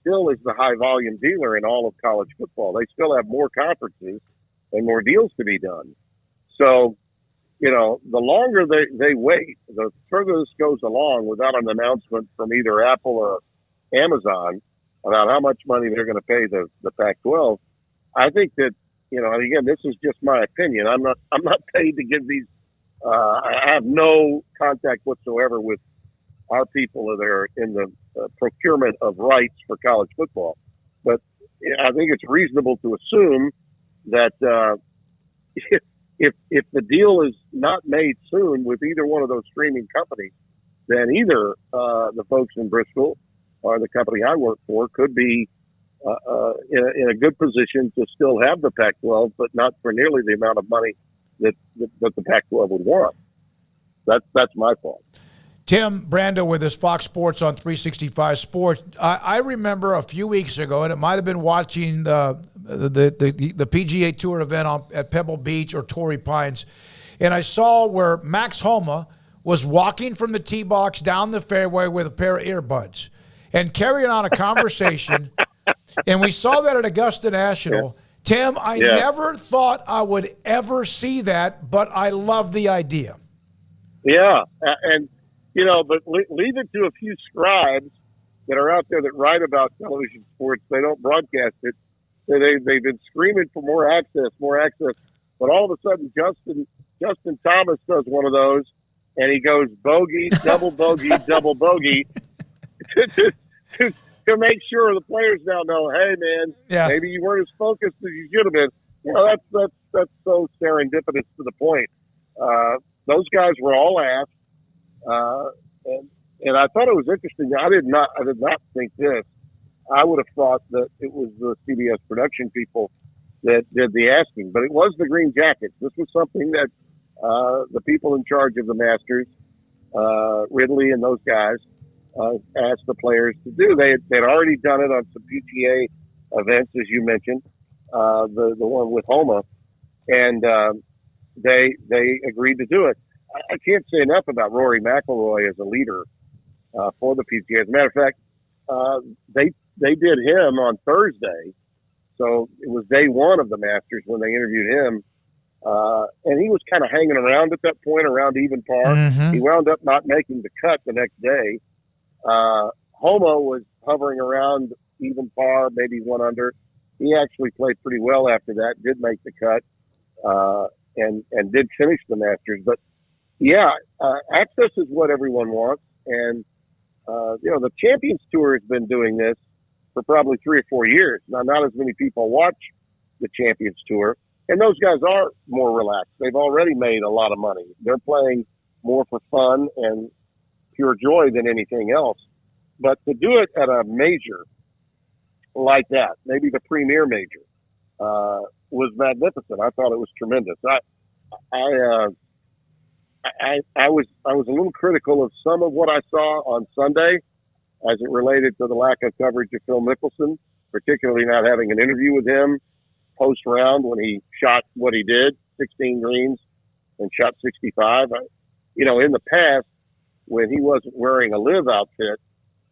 still is the high volume dealer in all of college football. They still have more conferences and more deals to be done. So, the longer they wait, the further this goes along without an announcement from either Apple or Amazon about how much money they're going to pay the Pac-12. I think that, and again, this is just my opinion. I'm not paid to give these. I have no contact whatsoever with our people that are in the procurement of rights for college football. But I think it's reasonable to assume that if the deal is not made soon with either one of those streaming companies, then either the folks in Bristol or the company I work for could be in a good position to still have the Pac-12, but not for nearly the amount of money that the Pac-12 would want. That's my thought. Tim Brando with us, Fox Sports on 365 Sports. I remember a few weeks ago, and it might have been watching the PGA Tour event at Pebble Beach or Torrey Pines, and I saw where Max Homa was walking from the tee box down the fairway with a pair of earbuds and carrying on a conversation, and we saw that at Augusta National. Yeah. Tim, I never thought I would ever see that, but I love the idea. Yeah, and but leave it to a few scribes that are out there that write about television sports. They don't broadcast it. They've been screaming for more access. But all of a sudden, Justin Thomas does one of those, and he goes bogey, double bogey, double bogey, to make sure the players now know, hey man, maybe you weren't as focused as you should have been. That's so serendipitous to the point. Those guys were all asked. and I thought it was interesting. I did not think this. I would have thought that it was the CBS production people that did the asking, but it was the Green Jackets. This was something that the people in charge of the Masters, Ridley and those guys, asked the players to do. They'd already done it on some PGA events, as you mentioned, the one with Homa, and they agreed to do it. I can't say enough about Rory McIlroy as a leader for the PGA. As a matter of fact, they did him on Thursday, so it was day one of the Masters when they interviewed him, and he was kind of hanging around at that point, around even par. Mm-hmm. He wound up not making the cut the next day. Homa was hovering around even par, maybe one under. He actually played pretty well after that, did make the cut, and did finish the Masters. But yeah, access is what everyone wants, and the Champions Tour has been doing this for probably 3 or 4 years. Now, not as many people watch the Champions Tour, and those guys are more relaxed. They've already made a lot of money. They're playing more for fun and pure joy than anything else. But to do it at a major like that, maybe the premier major, was magnificent. I thought it was tremendous. I was a little critical of some of what I saw on Sunday as it related to the lack of coverage of Phil Mickelson, particularly not having an interview with him post round when he shot what he did, 16 greens and shot 65. In the past, when he wasn't wearing a live outfit,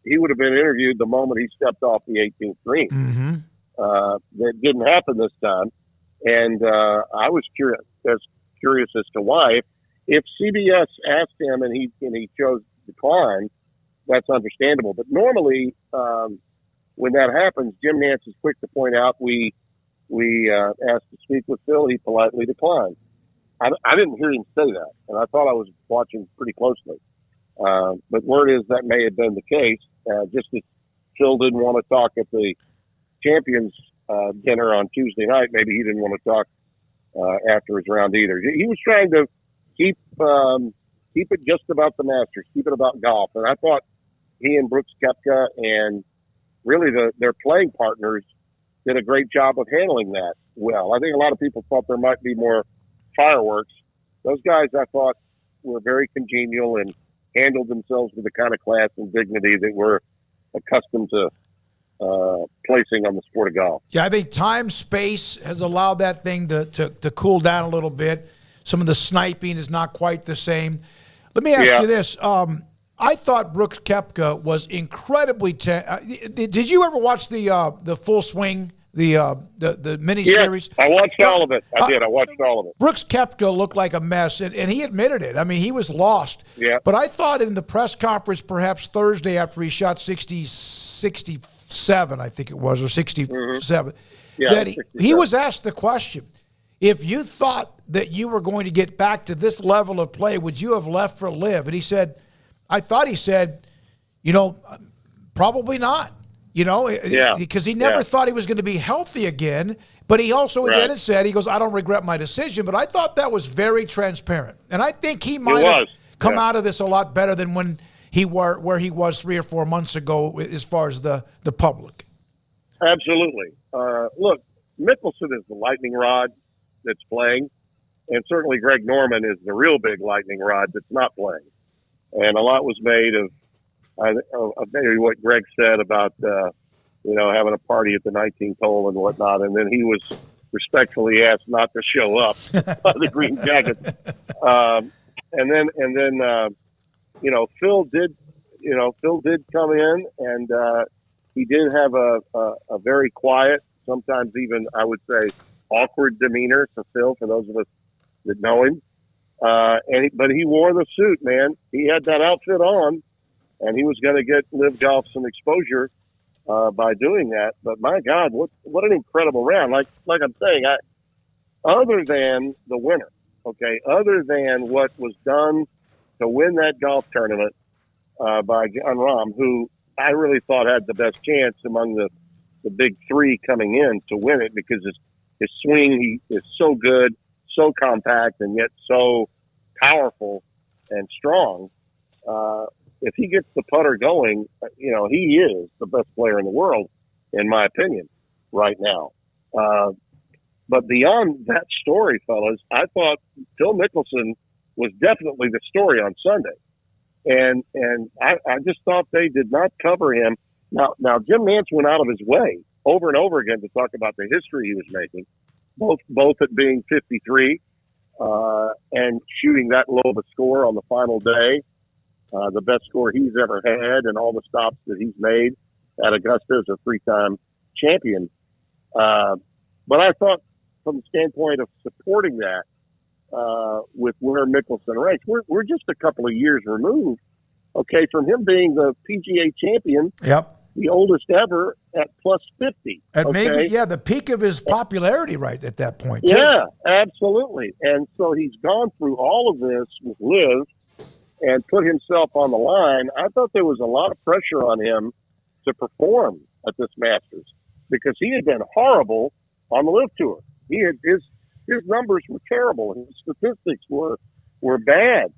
he would have been interviewed the moment he stepped off the 18th green. Mm-hmm. That didn't happen this time. And I was curious as to why. If CBS asked him and he chose to decline, that's understandable. But normally, when that happens, Jim Nantz is quick to point out we asked to speak with Phil. He politely declined. I didn't hear him say that, and I thought I was watching pretty closely. But word is that may have been the case. Just as Phil didn't want to talk at the Champions dinner on Tuesday night, maybe he didn't want to talk after his round either. He was trying to keep it just about the Masters, keep it about golf. And I thought he and Brooks Koepka and really their playing partners did a great job of handling that well. I think a lot of people thought there might be more fireworks. Those guys, I thought, were very congenial and handled themselves with the kind of class and dignity that we're accustomed to placing on the sport of golf. Yeah, I think time, space has allowed that thing to cool down a little bit. Some of the sniping is not quite the same. Let me ask you this. I thought Brooks Koepka was incredibly did you ever watch the Full Swing, the mini-series? I watched all of it. I did. I watched all of it. Brooks Koepka looked like a mess, and he admitted it. I mean, he was lost. Yeah. But I thought in the press conference perhaps Thursday after he shot 67, I think it was, or 67, that he was asked the question, if you thought that you were going to get back to this level of play, would you have left for live? And he said, probably not. Because he never thought he was going to be healthy again. But he also again said, he goes, I don't regret my decision. But I thought that was very transparent. And I think he might have come out of this a lot better than when where he was 3 or 4 months ago as far as the public. Absolutely. Look, Mickelson is the lightning rod that's playing. And certainly Greg Norman is the real big lightning rod that's not playing. And a lot was made of maybe what Greg said about, having a party at the 19th hole and whatnot. And then he was respectfully asked not to show up by the Green Jackets. And then Phil did come in and he did have a very quiet, sometimes even, I would say, awkward demeanor for Phil, for those of us that know him. But he wore the suit, man. He had that outfit on, and he was going to get Live Golf some exposure by doing that. But my God, what an incredible round! Like I'm saying, other than the winner, other than what was done to win that golf tournament by Jon Rahm, who I really thought had the best chance among the big three coming in to win it, because his swing, he is so good, so compact, and yet so powerful and strong. if he gets the putter going, he is the best player in the world, in my opinion, right now. But beyond that story, fellas, I thought Phil Mickelson was definitely the story on Sunday. And I just thought they did not cover him. Now Jim Nantz went out of his way over and over again to talk about the history he was making, both at being 53 and shooting that low of a score on the final day, the best score he's ever had, and all the stops that he's made at Augusta as a three-time champion. But I thought, from the standpoint of supporting that, with where Mickelson ranks, we're just a couple of years removed, okay, from him being the PGA champion. Yep. The oldest ever at plus 50. And okay? maybe, the peak of his popularity right at that point, too. Yeah, absolutely. And so he's gone through all of this with Liv and put himself on the line. I thought there was a lot of pressure on him to perform at this Masters because he had been horrible on the Liv Tour. His numbers were terrible. His statistics were bad.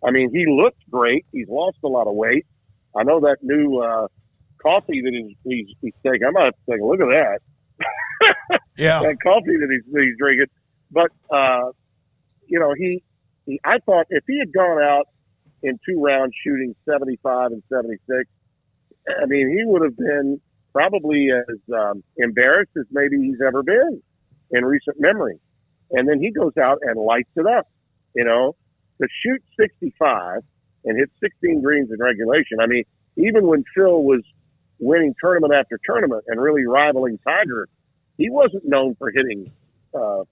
I mean, he looked great. He's lost a lot of weight. I know that new coffee that he's taking. I might have to take a look at that. Yeah, that coffee that he's drinking. But I thought if he had gone out in 2 rounds shooting 75 and 76, I mean, he would have been probably as embarrassed as maybe he's ever been in recent memory. And then he goes out and lights it up, to shoot 65 and hit 16 greens in regulation. I mean, even when Phil was winning tournament after tournament and really rivaling Tiger, he wasn't known for hitting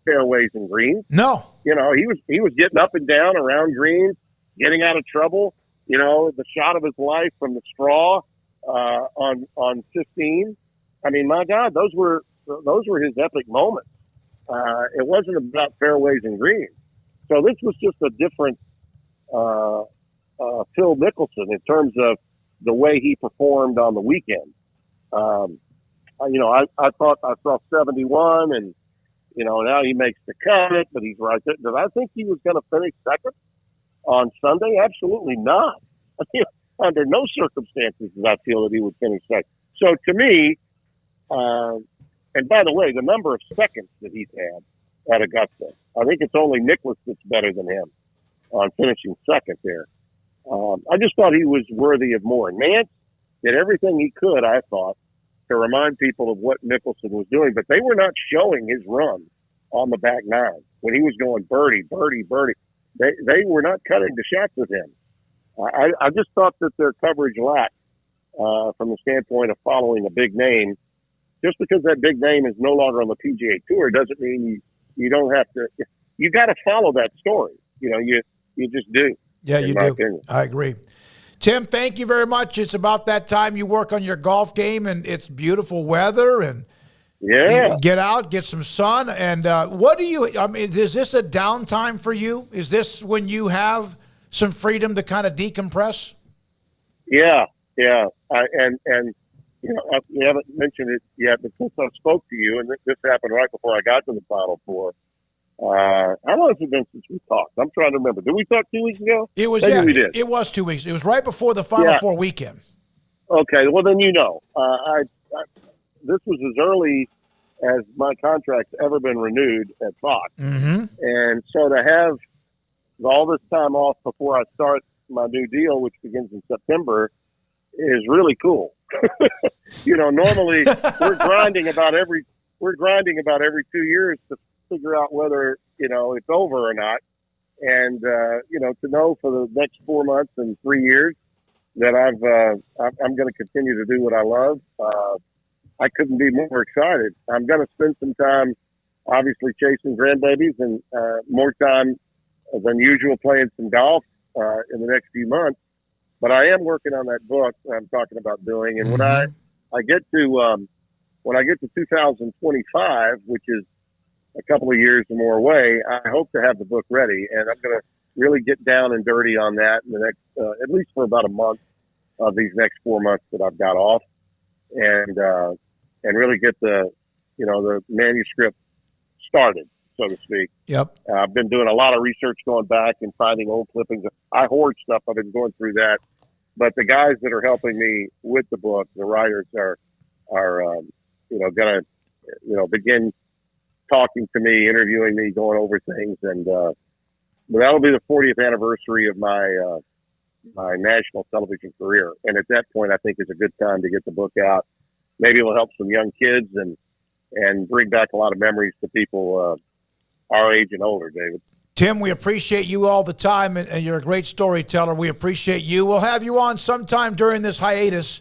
fairways and greens. No. He was getting up and down around greens, getting out of trouble. The shot of his life from the straw on 15. I mean, my God, those were his epic moments. It wasn't about fairways and greens. So this was just a different Phil Mickelson in terms of the way he performed on the weekend. I thought I saw 71 and, now he makes the cut, but he's right there. Did I think he was going to finish second on Sunday? Absolutely not. Under no circumstances did I feel that he would finish second. So to me, and by the way, the number of seconds that he's had at Augusta, I think it's only Nicklaus that's better than him on finishing second there. I just thought he was worthy of more. Nance did everything he could, I thought, to remind people of what Mickelson was doing, but they were not showing his run on the back nine when he was going birdie, birdie, birdie. They were not cutting the shots with him. I just thought that their coverage lacked from the standpoint of following a big name. Just because that big name is no longer on the PGA Tour doesn't mean you don't have to. You got to follow that story. You just do. Yeah, you do. Opinion. I agree. Tim, thank you very much. It's about that time you work on your golf game, and it's beautiful weather, and you get out, get some sun. And is this a downtime for you? Is this when you have some freedom to kind of decompress? Yeah. You haven't mentioned it yet, but since I spoke to you, and this happened right before I got to the Final Four, how long has it been since we talked? I'm trying to remember. Did we talk 2 weeks ago? It was, we did. It was 2 weeks. It was right before the Final Four weekend. Okay, well then this was as early as my contract's ever been renewed at Fox. Mm-hmm. And so to have all this time off before I start my new deal, which begins in September, is really cool. Normally we're grinding about every 2 years to figure out whether it's over or not, and to know for the next 4 months and 3 years that I'm going to continue to do what I love. I couldn't be more excited. I'm going to spend some time, obviously, chasing grandbabies and more time than usual playing some golf in the next few months. But I am working on that book that I'm talking about doing, and when I get to 2025, which is a couple of years or more away, I hope to have the book ready, and I'm going to really get down and dirty on that in the next, at least for about a month of these next 4 months that I've got off, and really get the manuscript started, so to speak. Yep. I've been doing a lot of research going back and finding old clippings. I hoard stuff. I've been going through that But the guys that are helping me with the book, the writers are going to, begin talking to me, interviewing me, going over things. And that'll be the 40th anniversary of my national television career. And at that point, I think it's a good time to get the book out. Maybe it'll help some young kids and bring back a lot of memories to people our age and older, David. Tim, we appreciate you all the time, and you're a great storyteller. We appreciate you. We'll have you on sometime during this hiatus,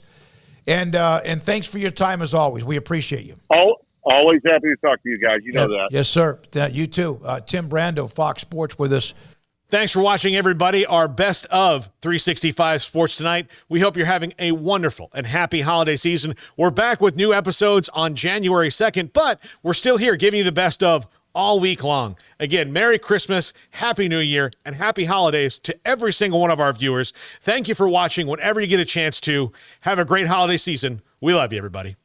and thanks for your time as always. We appreciate you. Always happy to talk to you guys. You know that. Yes, sir. You too. Tim Brando, Fox Sports, with us. Thanks for watching, everybody. Our best of 365 Sports tonight. We hope you're having a wonderful and happy holiday season. We're back with new episodes on January 2nd, but we're still here giving you the best of all week long. Again, Merry Christmas, Happy New Year, and Happy Holidays to every single one of our viewers. Thank you for watching whenever you get a chance to. Have a great holiday season. We love you, everybody.